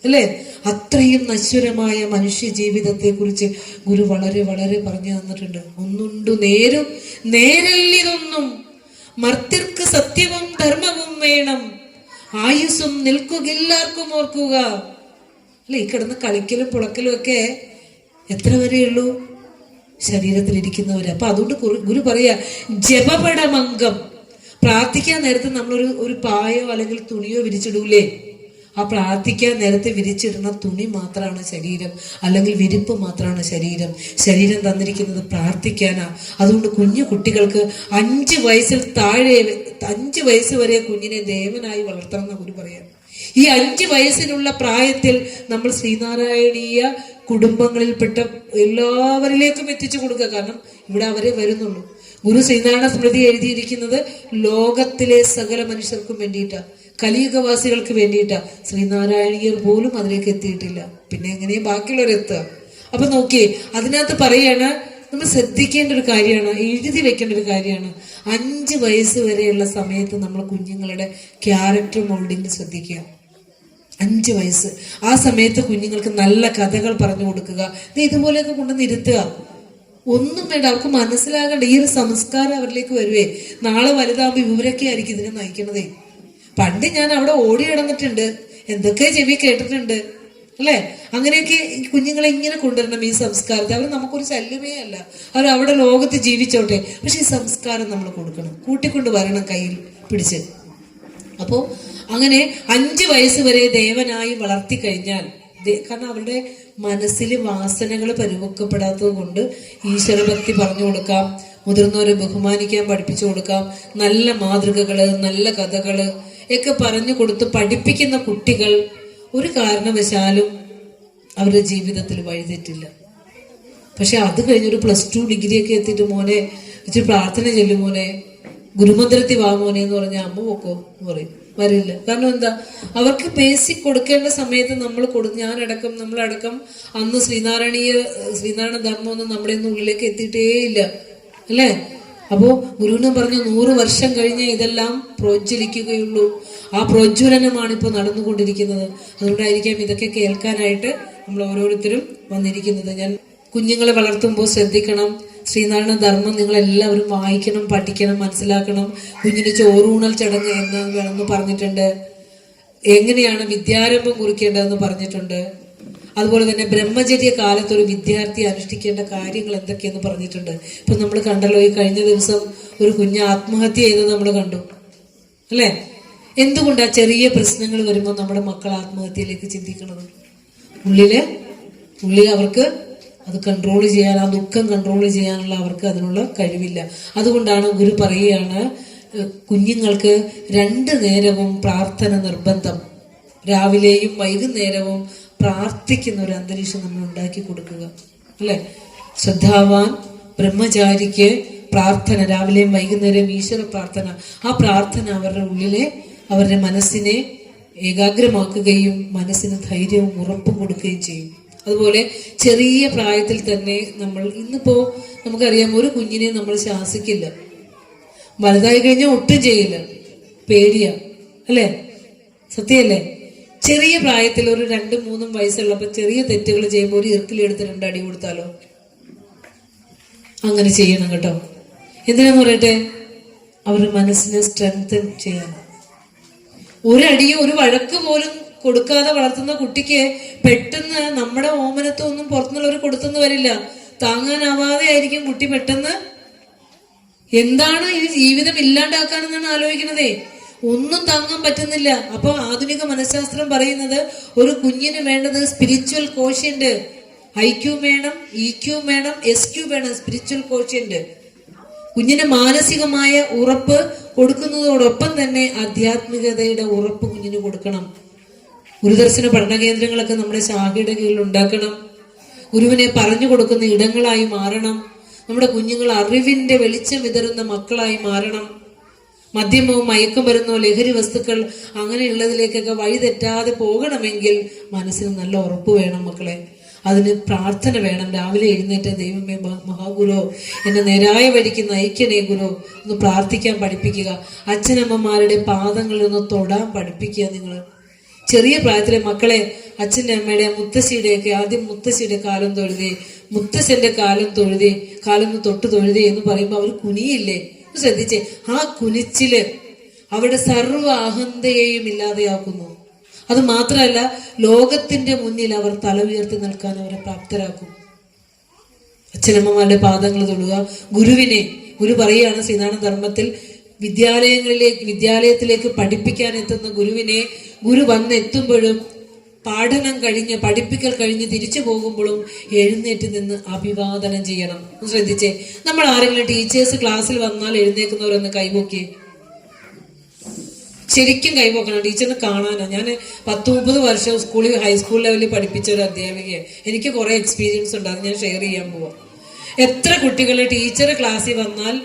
അല്ലേ. അത്രയും നശ്വരമായ മനുഷ്യ ജീവിതത്തെ കുറിച്ച് ഗുരു വളരെ വളരെ പറഞ്ഞു തന്നിട്ടുണ്ട്. ഒന്നുണ്ടു നേരല്ലിതൊന്നും മർത്യർക്ക് സത്യവും ധർമ്മവും വേണം, ആയുസ്സും നിൽക്കുകെല്ലാവർക്കും ഓർക്കുക അല്ലെ. ഈ കിടന്ന് കളിക്കലും പുളക്കലും ഒക്കെ എത്ര വരെയുള്ളൂ? ശരീരത്തിലിരിക്കുന്നവര്. അപ്പൊ അതുകൊണ്ട് ഗുരു പറയാ, ജപപടമംഗം. പ്രാർത്ഥിക്കാൻ നേരത്തെ നമ്മളൊരു പായോ അല്ലെങ്കിൽ തുണിയോ വിരിച്ചിടൂലേ? ആ പ്രാർത്ഥിക്കാൻ നേരത്തെ വിരിച്ചിടുന്ന തുണി മാത്രമാണ് ശരീരം, അല്ലെങ്കിൽ വിരിപ്പ് മാത്രമാണ് ശരീരം. ശരീരം തന്നിരിക്കുന്നത് പ്രാർത്ഥിക്കാനാ. അതുകൊണ്ട് കുഞ്ഞു കുട്ടികൾക്ക് 5 വയസ്സ് വരെ കുഞ്ഞിനെ ദേവനായി വളർത്തണം എന്ന് ഗുരു പറയാം. ഈ 5 വയസ്സിനുള്ള പ്രായത്തിൽ നമ്മൾ ശ്രീനാരായണീയ കുടുംബങ്ങളിൽപ്പെട്ട എല്ലാവരിലേക്കും എത്തിച്ചു കൊടുക്കുക. കാരണം ഇവിടെ അവരെ വരുന്നുള്ളൂ. ഗുരു ശ്രീനാരായണ സ്മൃതി എഴുതിയിരിക്കുന്നത് ലോകത്തിലെ സകല മനുഷ്യർക്കും വേണ്ടിയിട്ടാ, കലിയുഗവാസികൾക്ക് വേണ്ടിയിട്ടാ. ശ്രീനാരായണീയർ പോലും അതിലേക്ക് എത്തിയിട്ടില്ല. പിന്നെ എങ്ങനെയും ബാക്കിയുള്ളവരെത്തുക? അപ്പൊ നോക്കിയേ, അതിനകത്ത് പറയാണ്, നമ്മൾ ശ്രദ്ധിക്കേണ്ട ഒരു കാര്യമാണ്, എഴുതി വെക്കേണ്ട ഒരു കാര്യമാണ്. 5 വയസ്സ് വരെയുള്ള സമയത്ത് നമ്മൾ കുഞ്ഞുങ്ങളുടെ ക്യാരക്ടർ മോൾഡിങ് ശ്രദ്ധിക്കുക. 5 വയസ്സ്, ആ സമയത്ത് കുഞ്ഞുങ്ങൾക്ക് നല്ല കഥകൾ പറഞ്ഞു കൊടുക്കുക. ഇതുപോലെയൊക്കെ കൊണ്ടുവന്ന് ഇരുത്തുക. ഒന്നും വേണ്ട, അവർക്ക് മനസ്സിലാകണ്ട. ഈ ഒരു സംസ്കാരം അവരിലേക്ക് വരുവേ. നാളെ വലുതാകുമ്പോൾ ഇവരൊക്കെ ആയിരിക്കും ഇതിനെ നയിക്കണതേ. പണ്ട് ഞാൻ അവിടെ ഓടി കിടന്നിട്ടുണ്ട്, എന്തൊക്കെ ചെവി കേട്ടിട്ടുണ്ട് അല്ലേ. അങ്ങനെയൊക്കെ കുഞ്ഞുങ്ങളെ ഇങ്ങനെ കൊണ്ടുവരണം ഈ സംസ്കാരത്തെ. അവർ നമുക്കൊരു ശല്യമേ അല്ല, അവർ അവിടെ ലോകത്ത് ജീവിച്ചോട്ടെ. പക്ഷെ ഈ സംസ്കാരം നമ്മൾ കൊടുക്കണം, കൂട്ടിക്കൊണ്ട് വരണം കയ്യിൽ പിടിച്ച്. അപ്പോൾ അങ്ങനെ 5 വയസ്സ് വരെ ദേവനായി വളർത്തി കഴിഞ്ഞാൽ, കാരണം അവരുടെ മനസ്സിൽ വാസനകൾ പരിവക്കപ്പെടാത്തത് കൊണ്ട് ഈശ്വരഭക്തി പറഞ്ഞു കൊടുക്കാം, മുതിർന്നവരെ ബഹുമാനിക്കാൻ പഠിപ്പിച്ചു കൊടുക്കാം, നല്ല മാതൃകകള് നല്ല കഥകള് ഒക്കെ പറഞ്ഞു കൊടുത്ത് പഠിപ്പിക്കുന്ന കുട്ടികൾ ഒരു കാരണവശാലും അവരുടെ ജീവിതത്തിൽ വഴിതെറ്റില്ല. പക്ഷെ അത് കഴിഞ്ഞൊരു +2 ഡിഗ്രി ഒക്കെ എത്തിയിട്ട് മോനെ ഇച്ചിരി പ്രാർത്ഥന ചെല്ലും മോനെ, ഗുരുമന്ത്രത്തിൽ വാ മോനെ എന്ന് പറഞ്ഞാൽ അമ്മ പോക്കോ എന്ന് പറയും, വരില്ല. കാരണം എന്താ, അവർക്ക് ബേസിക് കൊടുക്കേണ്ട സമയത്ത് നമ്മൾ ഞാനടക്കം നമ്മളടക്കം അന്ന് ശ്രീനാരായണ ധർമ്മം ഒന്നും നമ്മുടെ ഒന്നും ഉള്ളിലേക്ക് എത്തിയിട്ടേ ഇല്ല അല്ലേ. അപ്പോ ഗുരുവിനെ പറഞ്ഞു 100 വർഷം കഴിഞ്ഞേ ഇതെല്ലാം പ്രോജ്വലിക്കുകയുള്ളൂ. ആ പ്രോജ്വലനമാണ് ഇപ്പോൾ നടന്നുകൊണ്ടിരിക്കുന്നത്. അതുകൊണ്ടായിരിക്കാം ഇതൊക്കെ കേൾക്കാനായിട്ട് നമ്മൾ ഓരോരുത്തരും വന്നിരിക്കുന്നത്. ഞാൻ കുഞ്ഞുങ്ങളെ വളർത്തുമ്പോൾ ശ്രദ്ധിക്കണം, ശ്രീനാരായണ ധർമ്മം നിങ്ങളെല്ലാവരും വായിക്കണം, പഠിക്കണം, മനസ്സിലാക്കണം. കുഞ്ഞിന് ചോറൂണൽ ചടങ്ങ് എന്ന് പറഞ്ഞിട്ടുണ്ട്. എങ്ങനെയാണ് വിദ്യാരംഭം കുറിക്കേണ്ടതെന്ന് പറഞ്ഞിട്ടുണ്ട്. അതുപോലെ തന്നെ ബ്രഹ്മചര്യ കാലത്ത് ഒരു വിദ്യാർത്ഥി അനുഷ്ഠിക്കേണ്ട കാര്യങ്ങൾ എന്തൊക്കെയെന്ന് പറഞ്ഞിട്ടുണ്ട്. ഇപ്പൊ നമ്മൾ കണ്ടല്ലോ, ഈ കഴിഞ്ഞ ദിവസം ഒരു കുഞ്ഞ് ആത്മഹത്യ ചെയ്തത് നമ്മൾ കണ്ടു അല്ലേ. എന്തുകൊണ്ടാ ചെറിയ പ്രശ്നങ്ങൾ വരുമ്പോൾ നമ്മുടെ മക്കൾ ആത്മഹത്യയിലേക്ക് ചിന്തിക്കുന്നത്? ഉള്ളിൽ അവർക്ക് അത് കൺട്രോൾ ചെയ്യാൻ, ആ ദുഃഖം കൺട്രോൾ ചെയ്യാനുള്ള അവർക്ക് അതിനുള്ള കഴിവില്ല. അതുകൊണ്ടാണ് ഗുരു പറയുകയാണ്, കുഞ്ഞുങ്ങൾക്ക് 2 നേരവും പ്രാർത്ഥന നിർബന്ധം. രാവിലെയും വൈകുന്നേരവും പ്രാർത്ഥിക്കുന്ന ഒരു അന്തരീക്ഷം നമ്മൾ ഉണ്ടാക്കി കൊടുക്കുക അല്ലെ. ശ്രദ്ധാവാൻ ബ്രഹ്മചാരിക്ക് പ്രാർത്ഥന, രാവിലെയും വൈകുന്നേരവും ഈശ്വര പ്രാർത്ഥന. ആ പ്രാർത്ഥന അവരുടെ ഉള്ളിലെ അവരുടെ മനസ്സിനെ ഏകാഗ്രമാക്കുകയും മനസ്സിന് ധൈര്യവും ഉറപ്പും കൊടുക്കുകയും ചെയ്യും. അതുപോലെ ചെറിയ പ്രായത്തിൽ തന്നെ ഇന്നിപ്പോ നമുക്കറിയാം, ഒരു കുഞ്ഞിനെ നമ്മൾ ശാസിക്കില്ല, വലുതായി കഴിഞ്ഞാൽ ഒട്ടും ചെയ്യില്ല, പേടിയാ അല്ലേ, സത്യല്ലേ. ചെറിയ പ്രായത്തിൽ ഒരു 2-3 വയസ്സുള്ളപ്പോൾ ചെറിയ തെറ്റുകൾ ചെയ്യുമ്പോൾ ഒരു ഇറുക്കിലെടുത്ത് 2 അടി കൊടുത്താലോ? അങ്ങനെ ചെയ്യണം കേട്ടോ. എന്തിനാന്ന് പറയട്ടെ, അവരുടെ മനസ്സിനെ സ്ട്രെങ്തൻ ചെയ്യാൻ. ഒരടിയോ ഒരു വഴക്ക് പോലും കൊടുക്കാതെ വളർത്തുന്ന കുട്ടിക്ക് പെട്ടെന്ന് നമ്മുടെ ഓമനത്വമൊന്നും പുറത്തുനിന്നുള്ളവർ കൊടുത്തെന്ന് വരില്ല. താങ്ങാനാവാതെ ആയിരിക്കും കുട്ടി പെട്ടെന്ന് എന്താണ് ഈ ജീവിതം ഇല്ലാണ്ടാക്കാനെന്നാണ് ആലോചിക്കണതേ. ഒന്നും താങ്ങാൻ പറ്റുന്നില്ല. അപ്പൊ ആധുനിക മനഃശാസ്ത്രം പറയുന്നത് ഒരു കുഞ്ഞിന് വേണ്ടത് സ്പിരിച്വൽ കോഷ്യന്റ്. IQ വേണം, EQ വേണം, SQ വേണം. സ്പിരിച്വൽ കോഷ്യന്റ് കുഞ്ഞിന് മാനസികമായ ഉറപ്പ് കൊടുക്കുന്നതോടൊപ്പം തന്നെ ആധ്യാത്മികതയുടെ ഉറപ്പ് കുഞ്ഞിന് കൊടുക്കണം. ഗുരുദർശന പഠന കേന്ദ്രങ്ങളൊക്കെ നമ്മുടെ ശാഖയുടെ കീഴിൽ ഉണ്ടാക്കണം. ഗുരുവിനെ പറഞ്ഞു കൊടുക്കുന്ന ഇടങ്ങളായി മാറണം. നമ്മുടെ കുഞ്ഞുങ്ങൾ അറിവിന്റെ വെളിച്ചം വിതറുന്ന മക്കളായി മാറണം. മദ്യമോ മയക്കുമരുന്നോ ലഹരി വസ്തുക്കൾ അങ്ങനെയുള്ളതിലേക്കൊക്കെ വഴിതെറ്റാതെ പോകണമെങ്കിൽ മനസ്സിന് നല്ല ഉറപ്പ് വേണം മക്കളെ. അതിന് പ്രാർത്ഥന വേണം. രാവിലെ എഴുന്നേറ്റ് ദൈവമേ മഹാഗുരു എന്നെ നേരായ വഴിക്ക് നയിക്കണേ ഗുരു ഒന്ന് പ്രാർത്ഥിക്കാൻ പഠിപ്പിക്കുക. അച്ഛനമ്മമാരുടെ പാദങ്ങളിൽ ഒന്ന് തൊടാൻ പഠിപ്പിക്കുക. നിങ്ങൾ ചെറിയ പ്രായത്തിലെ മക്കളെ അച്ഛൻ്റെ അമ്മയുടെ മുത്തശ്ശിയുടെയൊക്കെ ആദ്യം മുത്തശ്ശിയുടെ കാലം തൊഴുതേ, മുത്തശ്ശന്റെ കാലം തൊഴുതേ, കാലം തൊട്ട് തൊഴുതേ എന്ന് പറയുമ്പോൾ അവർ കുനിയില്ലേ? ശ്രദ്ധിച്ചേ, ആ കുനിച്ചില് അവരുടെ സർവ്വ അഹന്തയെയും ഇല്ലാതെയാക്കുന്നു. അത് മാത്രമല്ല, ലോകത്തിന്റെ മുന്നിൽ അവർ തല ഉയർത്തി നിൽക്കാൻ അവരെ പ്രാപ്തരാക്കും. അച്ഛനമ്മമാരുടെ പാദങ്ങൾ തൊടുക. ഗുരു പറയുകയാണ് ശ്രീനാരായണ ധർമ്മത്തിൽ, വിദ്യാലയത്തിലേക്ക് പഠിപ്പിക്കാൻ എത്തുന്ന ഗുരുവിനെ ഗുരു വന്നെത്തുമ്പോഴും പഠനം കഴിഞ്ഞ് പഠിപ്പിക്കൽ കഴിഞ്ഞ് തിരിച്ചു പോകുമ്പോഴും എഴുന്നേറ്റ് നിന്ന് അഭിവാദനം ചെയ്യണം. ശ്രദ്ധിച്ചേ, നമ്മൾ ആരെങ്കിലും ടീച്ചേഴ്സ് ക്ലാസ്സിൽ വന്നാൽ എഴുന്നേക്കുന്നവരൊന്ന് കൈപോക്കിയേ. ശരിക്കും കൈപോക്കണം, ടീച്ചറിനെ കാണാനാ. ഞാൻ 10-30 വർഷം ഹൈസ്കൂൾ ലെവലിൽ പഠിപ്പിച്ച ഒരു അധ്യാപികയെ. എനിക്ക് കുറെ എക്സ്പീരിയൻസ് ഉണ്ട്, അത് ഞാൻ ഷെയർ ചെയ്യാൻ പോവാം. എത്ര കുട്ടികൾ ടീച്ചർ ക്ലാസ്സിൽ വന്നാൽ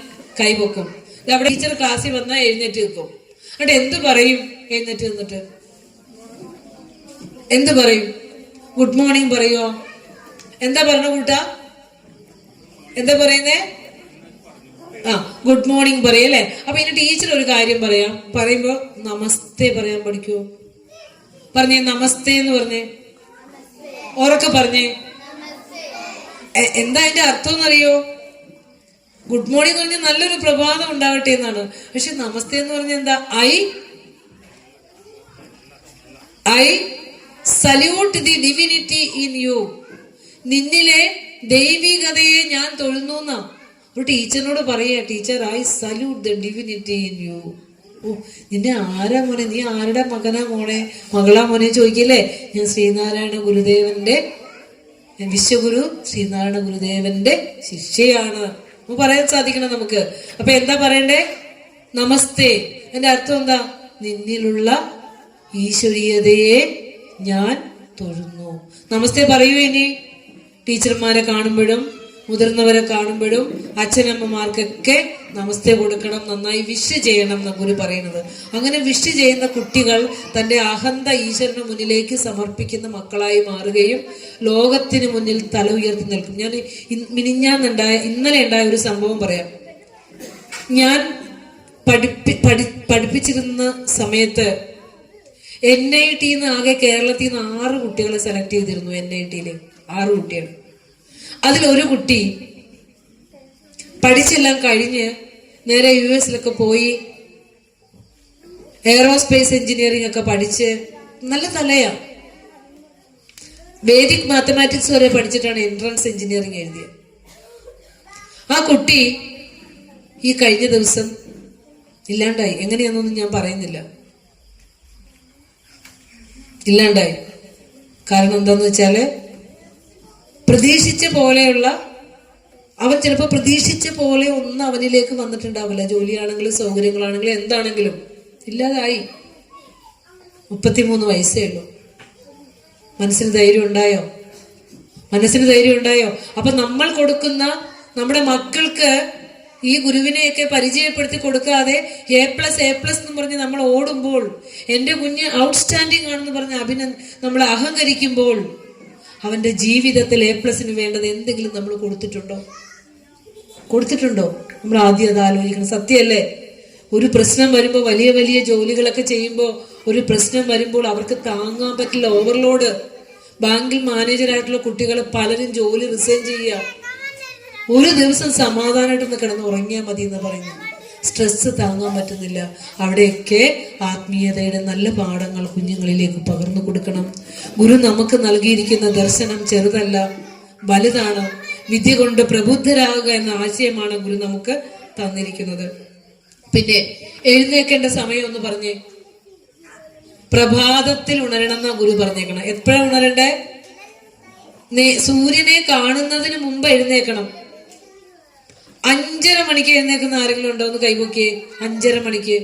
കൈപൊക്കും. അവിടെ ടീച്ചർ ക്ലാസ്സിൽ വന്നാൽ എഴുന്നേറ്റ് നിൽക്കും. എന്നിട്ട് എന്ത് പറയും? എഴുന്നേറ്റ് നിന്നിട്ട് എന്ത് പറയും? ഗുഡ് മോർണിംഗ് പറയുമോ? എന്താ പറഞ്ഞ കൂട്ടാ? എന്താ പറയുന്നേ? ആ, ഗുഡ് മോർണിംഗ് പറയല്ലേ. അപ്പൊ ഇനി ടീച്ചർ ഒരു കാര്യം പറയുമ്പോ നമസ്തേ പറയാൻ പഠിക്കൂ. പറഞ്ഞേ നമസ്തേ എന്ന് പറഞ്ഞേ, ഉറക്കെ പറഞ്ഞേ. എന്താ അതിന്റെ അർത്ഥം എന്നറിയോ? ഗുഡ് മോർണിംഗ് എന്ന് പറഞ്ഞാൽ നല്ലൊരു പ്രഭാതം ഉണ്ടാവട്ടെ എന്നാണ്. പക്ഷെ നമസ്തേ എന്ന് പറഞ്ഞാൽ എന്താ? I salute the divinity in you. നിന്നിലെ ദൈവികതയെ ഞാൻ തൊഴുന്നു എന്നാ. ഒരു ടീച്ചറിനോട് പറയാ, teacher I salute the divinity in you. ഓ, നിന്നെ ആരാ മോനെ, നീ ആരുടെ മകനാ മോളെ, മകളാ മോനെ ചോദിക്കില്ലേ? ഞാൻ ശ്രീനാരായണ ഗുരുദേവന്റെ, വിശ്വഗുരു ശ്രീനാരായണ ഗുരുദേവന്റെ ശിഷ്യയാണ് പറയാൻ സാധിക്കണം നമുക്ക്. അപ്പൊ എന്താ പറയണ്ടേ? നമസ്തേ. എന്റെ അർത്ഥം എന്താ? നിന്നിലുള്ള ഈശ്വരീയതയെ ഞാൻ തൊഴുന്നു. നമസ്തേ പറയൂ. ഇനി ടീച്ചർമാരെ കാണുമ്പോഴും മുതിർന്നവരെ കാണുമ്പോഴും അച്ഛനമ്മമാർക്കൊക്കെ നമസ്തേ കൊടുക്കണം, നന്നായി വിഷ് ചെയ്യണം എന്ന ഗുരു പറയുന്നത്. അങ്ങനെ വിഷ് ചെയ്യുന്ന കുട്ടികൾ തന്റെ അഹന്ത ഈശ്വരന് മുന്നിലേക്ക് സമർപ്പിക്കുന്ന മക്കളായി മാറുകയും ലോകത്തിന് മുന്നിൽ തല ഉയർത്തി നിൽക്കും. ഞാൻ ഇന്നലെ ഉണ്ടായ ഒരു സംഭവം പറയാം. ഞാൻ പഠിപ്പിച്ചിരുന്ന സമയത്ത് NIT ആകെ കേരളത്തിൽ നിന്ന് 6 കുട്ടികളെ സെലക്ട് ചെയ്തിരുന്നു. NITയില് 6 കുട്ടികൾ. അതിലൊരു കുട്ടി പഠിച്ചെല്ലാം കഴിഞ്ഞ് നേരെ US പോയി എയറോസ്പേസ് എഞ്ചിനീയറിംഗ് ഒക്കെ പഠിച്ച് നല്ല തലയാ. വേദിക് മാത്തമാറ്റിക്സ് വരെ പഠിച്ചിട്ടാണ് എൻട്രൻസ് എഞ്ചിനീയറിംഗ് എഴുതിയത്. ആ കുട്ടി ഈ കഴിഞ്ഞ ദിവസം ഇല്ലാണ്ടായി. എങ്ങനെയാണെന്നൊന്നും ഞാൻ പറയുന്നില്ല. ഇല്ലാണ്ടായി. കാരണം എന്താന്ന് വെച്ചാല് പ്രതീക്ഷിച്ച പോലെയുള്ള, അവൻ ചിലപ്പോൾ പ്രതീക്ഷിച്ച പോലെ ഒന്നും അവനിലേക്ക് വന്നിട്ടുണ്ടാവില്ല. ജോലിയാണെങ്കിലും സൗകര്യങ്ങളാണെങ്കിലും എന്താണെങ്കിലും ഇല്ലാതായി. 33 വയസ്സേ ഉള്ളൂ. മനസ്സിന് ധൈര്യം ഉണ്ടായോ? മനസ്സിന് ധൈര്യം ഉണ്ടായോ? അപ്പൊ നമ്മൾ കൊടുക്കുന്ന നമ്മുടെ മക്കൾക്ക് ഈ ഗുരുവിനെയൊക്കെ പരിചയപ്പെടുത്തി കൊടുക്കാതെ A+ എന്ന് പറഞ്ഞ് നമ്മൾ ഓടുമ്പോൾ, എൻ്റെ കുഞ്ഞ് ഔട്ട്സ്റ്റാൻഡിങ് ആണെന്ന് പറഞ്ഞ് നമ്മൾ അഹങ്കരിക്കുമ്പോൾ അവന്റെ ജീവിതത്തിൽ A+ന് വേണ്ടത് എന്തെങ്കിലും നമ്മൾ കൊടുത്തിട്ടുണ്ടോ? നമ്മൾ ആദ്യം അത് ആലോചിക്കണം. സത്യമല്ലേ? ഒരു പ്രശ്നം വരുമ്പോൾ, വലിയ വലിയ ജോലികളൊക്കെ ചെയ്യുമ്പോൾ ഒരു പ്രശ്നം വരുമ്പോൾ അവർക്ക് താങ്ങാൻ പറ്റില്ല, ഓവർലോഡ്. ബാങ്കിൽ മാനേജറായിട്ടുള്ള കുട്ടികൾ പലരും ജോലി റിസൈൻ ചെയ്യുക. ഒരു ദിവസം സമാധാനമായിട്ടൊന്ന് കിടന്ന് ഉറങ്ങിയാൽ മതി എന്ന് പറയുന്നു. സ്ട്രെസ് താങ്ങാൻ പറ്റുന്നില്ല. അവിടെയൊക്കെ ആത്മീയതയുടെ നല്ല പാഠങ്ങൾ കുഞ്ഞുങ്ങളിലേക്ക് പകർന്നു കൊടുക്കണം. ഗുരു നമുക്ക് നൽകിയിരിക്കുന്ന ദർശനം ചെറുതല്ല, വലുതാണ്. വിദ്യ കൊണ്ട് പ്രബുദ്ധരാകുക എന്ന ആശയമാണ് ഗുരു നമുക്ക് തന്നിരിക്കുന്നത്. പിന്നെ എഴുന്നേൽക്കേണ്ട സമയം ഒന്ന് പറഞ്ഞേ. പ്രഭാതത്തിൽ ഉണരണം എന്നാ ഗുരു പറഞ്ഞേക്കണം. എപ്പോഴാണ് ഉണരണ്ടേ? സൂര്യനെ കാണുന്നതിന് മുമ്പ് എഴുന്നേക്കണം. 5:30 മണിക്ക് എഴുന്നേക്കുന്ന ആരെങ്കിലും ഉണ്ടോ? ഒന്ന് കൈപൊക്കിയേ. 5:30 മണിക്ക്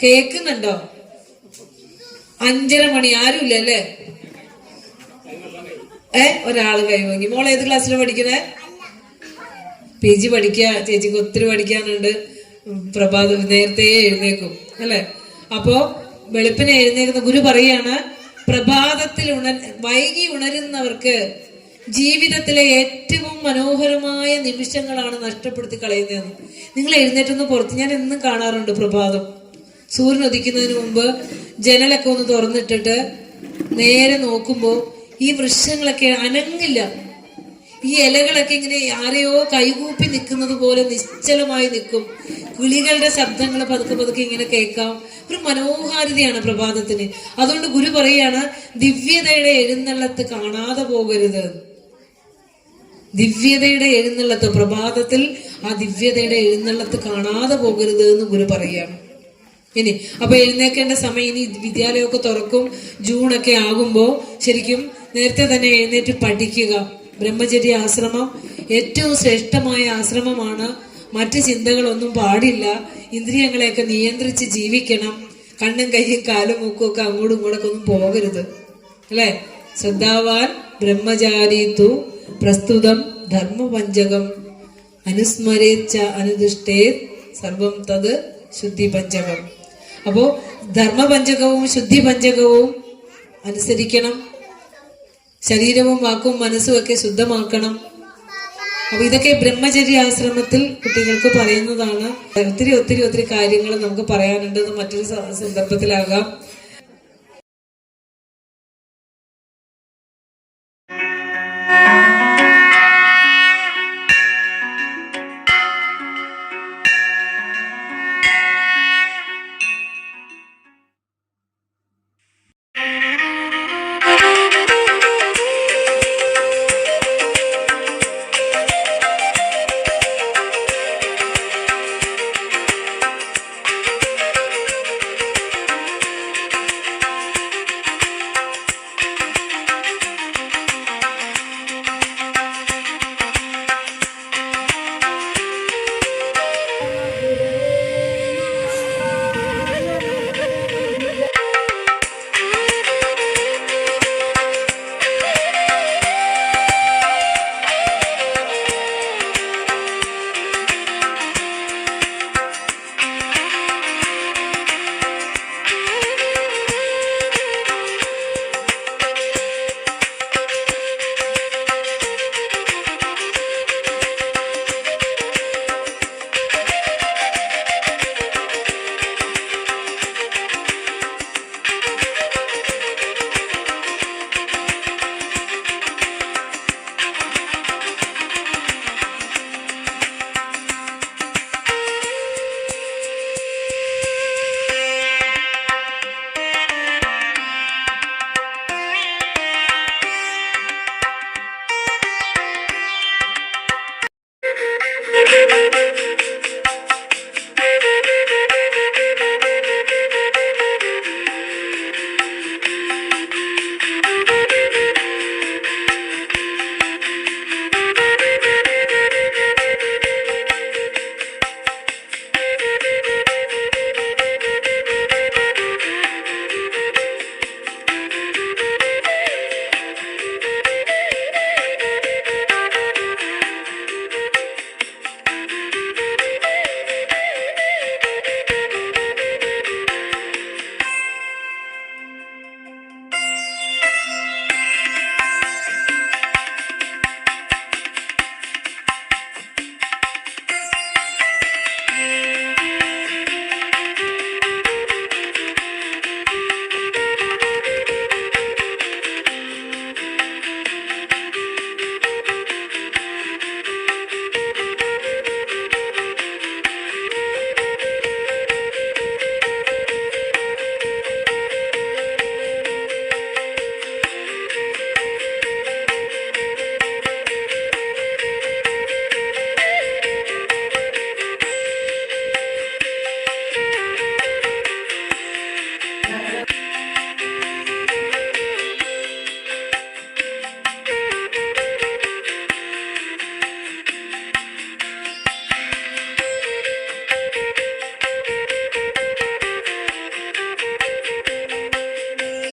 കേൾക്കുന്നുണ്ടോ? 5:30 മണി. ആരുമില്ല അല്ലേ? ഒരാള് കൈപൊക്കി. മോൾ ഏത് ക്ലാസ്സിലാണ് പഠിക്കുന്നത്? PG പഠിക്കുക. ചേച്ചിക്ക് ഒത്തിരി പഠിക്കാനുണ്ട്. പ്രഭാതം നേരത്തെ എഴുന്നേക്കും അല്ലെ? അപ്പോ വെളുപ്പിനെ എഴുന്നേക്കുന്ന ഗുരു പറയാണ്, പ്രഭാതത്തിൽ വൈകി ഉണരുന്നവർക്ക് ജീവിതത്തിലെ ഏറ്റവും മനോഹരമായ നിമിഷങ്ങളാണ് നഷ്ടപ്പെടുത്തി കളയുന്നതെന്ന്. നിങ്ങൾ എഴുന്നേറ്റൊന്ന് പുറത്ത്, ഞാൻ എന്നും കാണാറുണ്ട് പ്രഭാതം സൂര്യൻ ഉദിക്കുന്നതിന് മുമ്പ് ജനലൊക്കെ ഒന്ന് തുറന്നിട്ടിട്ട് നേരെ നോക്കുമ്പോൾ ഈ വൃക്ഷങ്ങളൊക്കെ അനങ്ങില്ല. ഈ ഇലകളൊക്കെ ഇങ്ങനെ ആരെയോ കൈകൂപ്പി നിൽക്കുന്നത് പോലെ നിശ്ചലമായി നിൽക്കും. കിളികളുടെ ശബ്ദങ്ങൾ പതുക്കെ പതുക്കെ ഇങ്ങനെ കേൾക്കാം. ഒരു മനോഹാരിതയാണ് പ്രഭാതത്തിന്. അതുകൊണ്ട് ഗുരു പറയാണ്, ദിവ്യതയുടെ എഴുന്നള്ളത്ത് കാണാതെ പോകരുത്. ദിവ്യതയുടെ എഴുന്നള്ളത്ത്, പ്രഭാതത്തിൽ ആ ദിവ്യതയുടെ എഴുന്നള്ളത്ത് കാണാതെ പോകരുത് എന്ന് ഗുരു പറയുകയാണ്. ഇനി അപ്പൊ എഴുന്നേൽക്കേണ്ട സമയം, ഇനി വിദ്യാലയമൊക്കെ തുറക്കും. ജൂണൊക്കെ ആകുമ്പോൾ ശരിക്കും നേരത്തെ തന്നെ എഴുന്നേറ്റ് പഠിക്കുക. ബ്രഹ്മചര്യ ആശ്രമം ഏറ്റവും ശ്രേഷ്ഠമായ ആശ്രമമാണ്. മറ്റ് ചിന്തകളൊന്നും പാടില്ല. ഇന്ദ്രിയങ്ങളെയൊക്കെ നിയന്ത്രിച്ച് ജീവിക്കണം. കണ്ണും കയ്യും കാലും മൂക്കും ഒക്കെ അങ്ങോട്ടും ഇങ്ങോട്ടൊക്കെ ഒന്നും പോകരുത് അല്ലെ? ശ്രദ്ധാവാൻ ബ്രഹ്മചാരീത്തു പ്രസ്തുതം ധർമ്മപഞ്ചകം അനുസ്മരേച്ച അനുദിഷ്ടേ സർവം തത് ശുദ്ധി പഞ്ചകം. അപ്പോ ധർമ്മപഞ്ചകവും ശുദ്ധി പഞ്ചകവും അനുസരിക്കണം. ശരീരവും വാക്കും മനസ്സും ഒക്കെ ശുദ്ധമാക്കണം. അപ്പൊ ഇതൊക്കെ ബ്രഹ്മചര്യ ആശ്രമത്തിൽ കുട്ടികൾക്ക് പറയുന്നതാണ്. ഒത്തിരി ഒത്തിരി ഒത്തിരി കാര്യങ്ങൾ നമുക്ക് പറയാനുണ്ട്. ഇത് മറ്റൊരു സന്ദർഭത്തിലാകാം.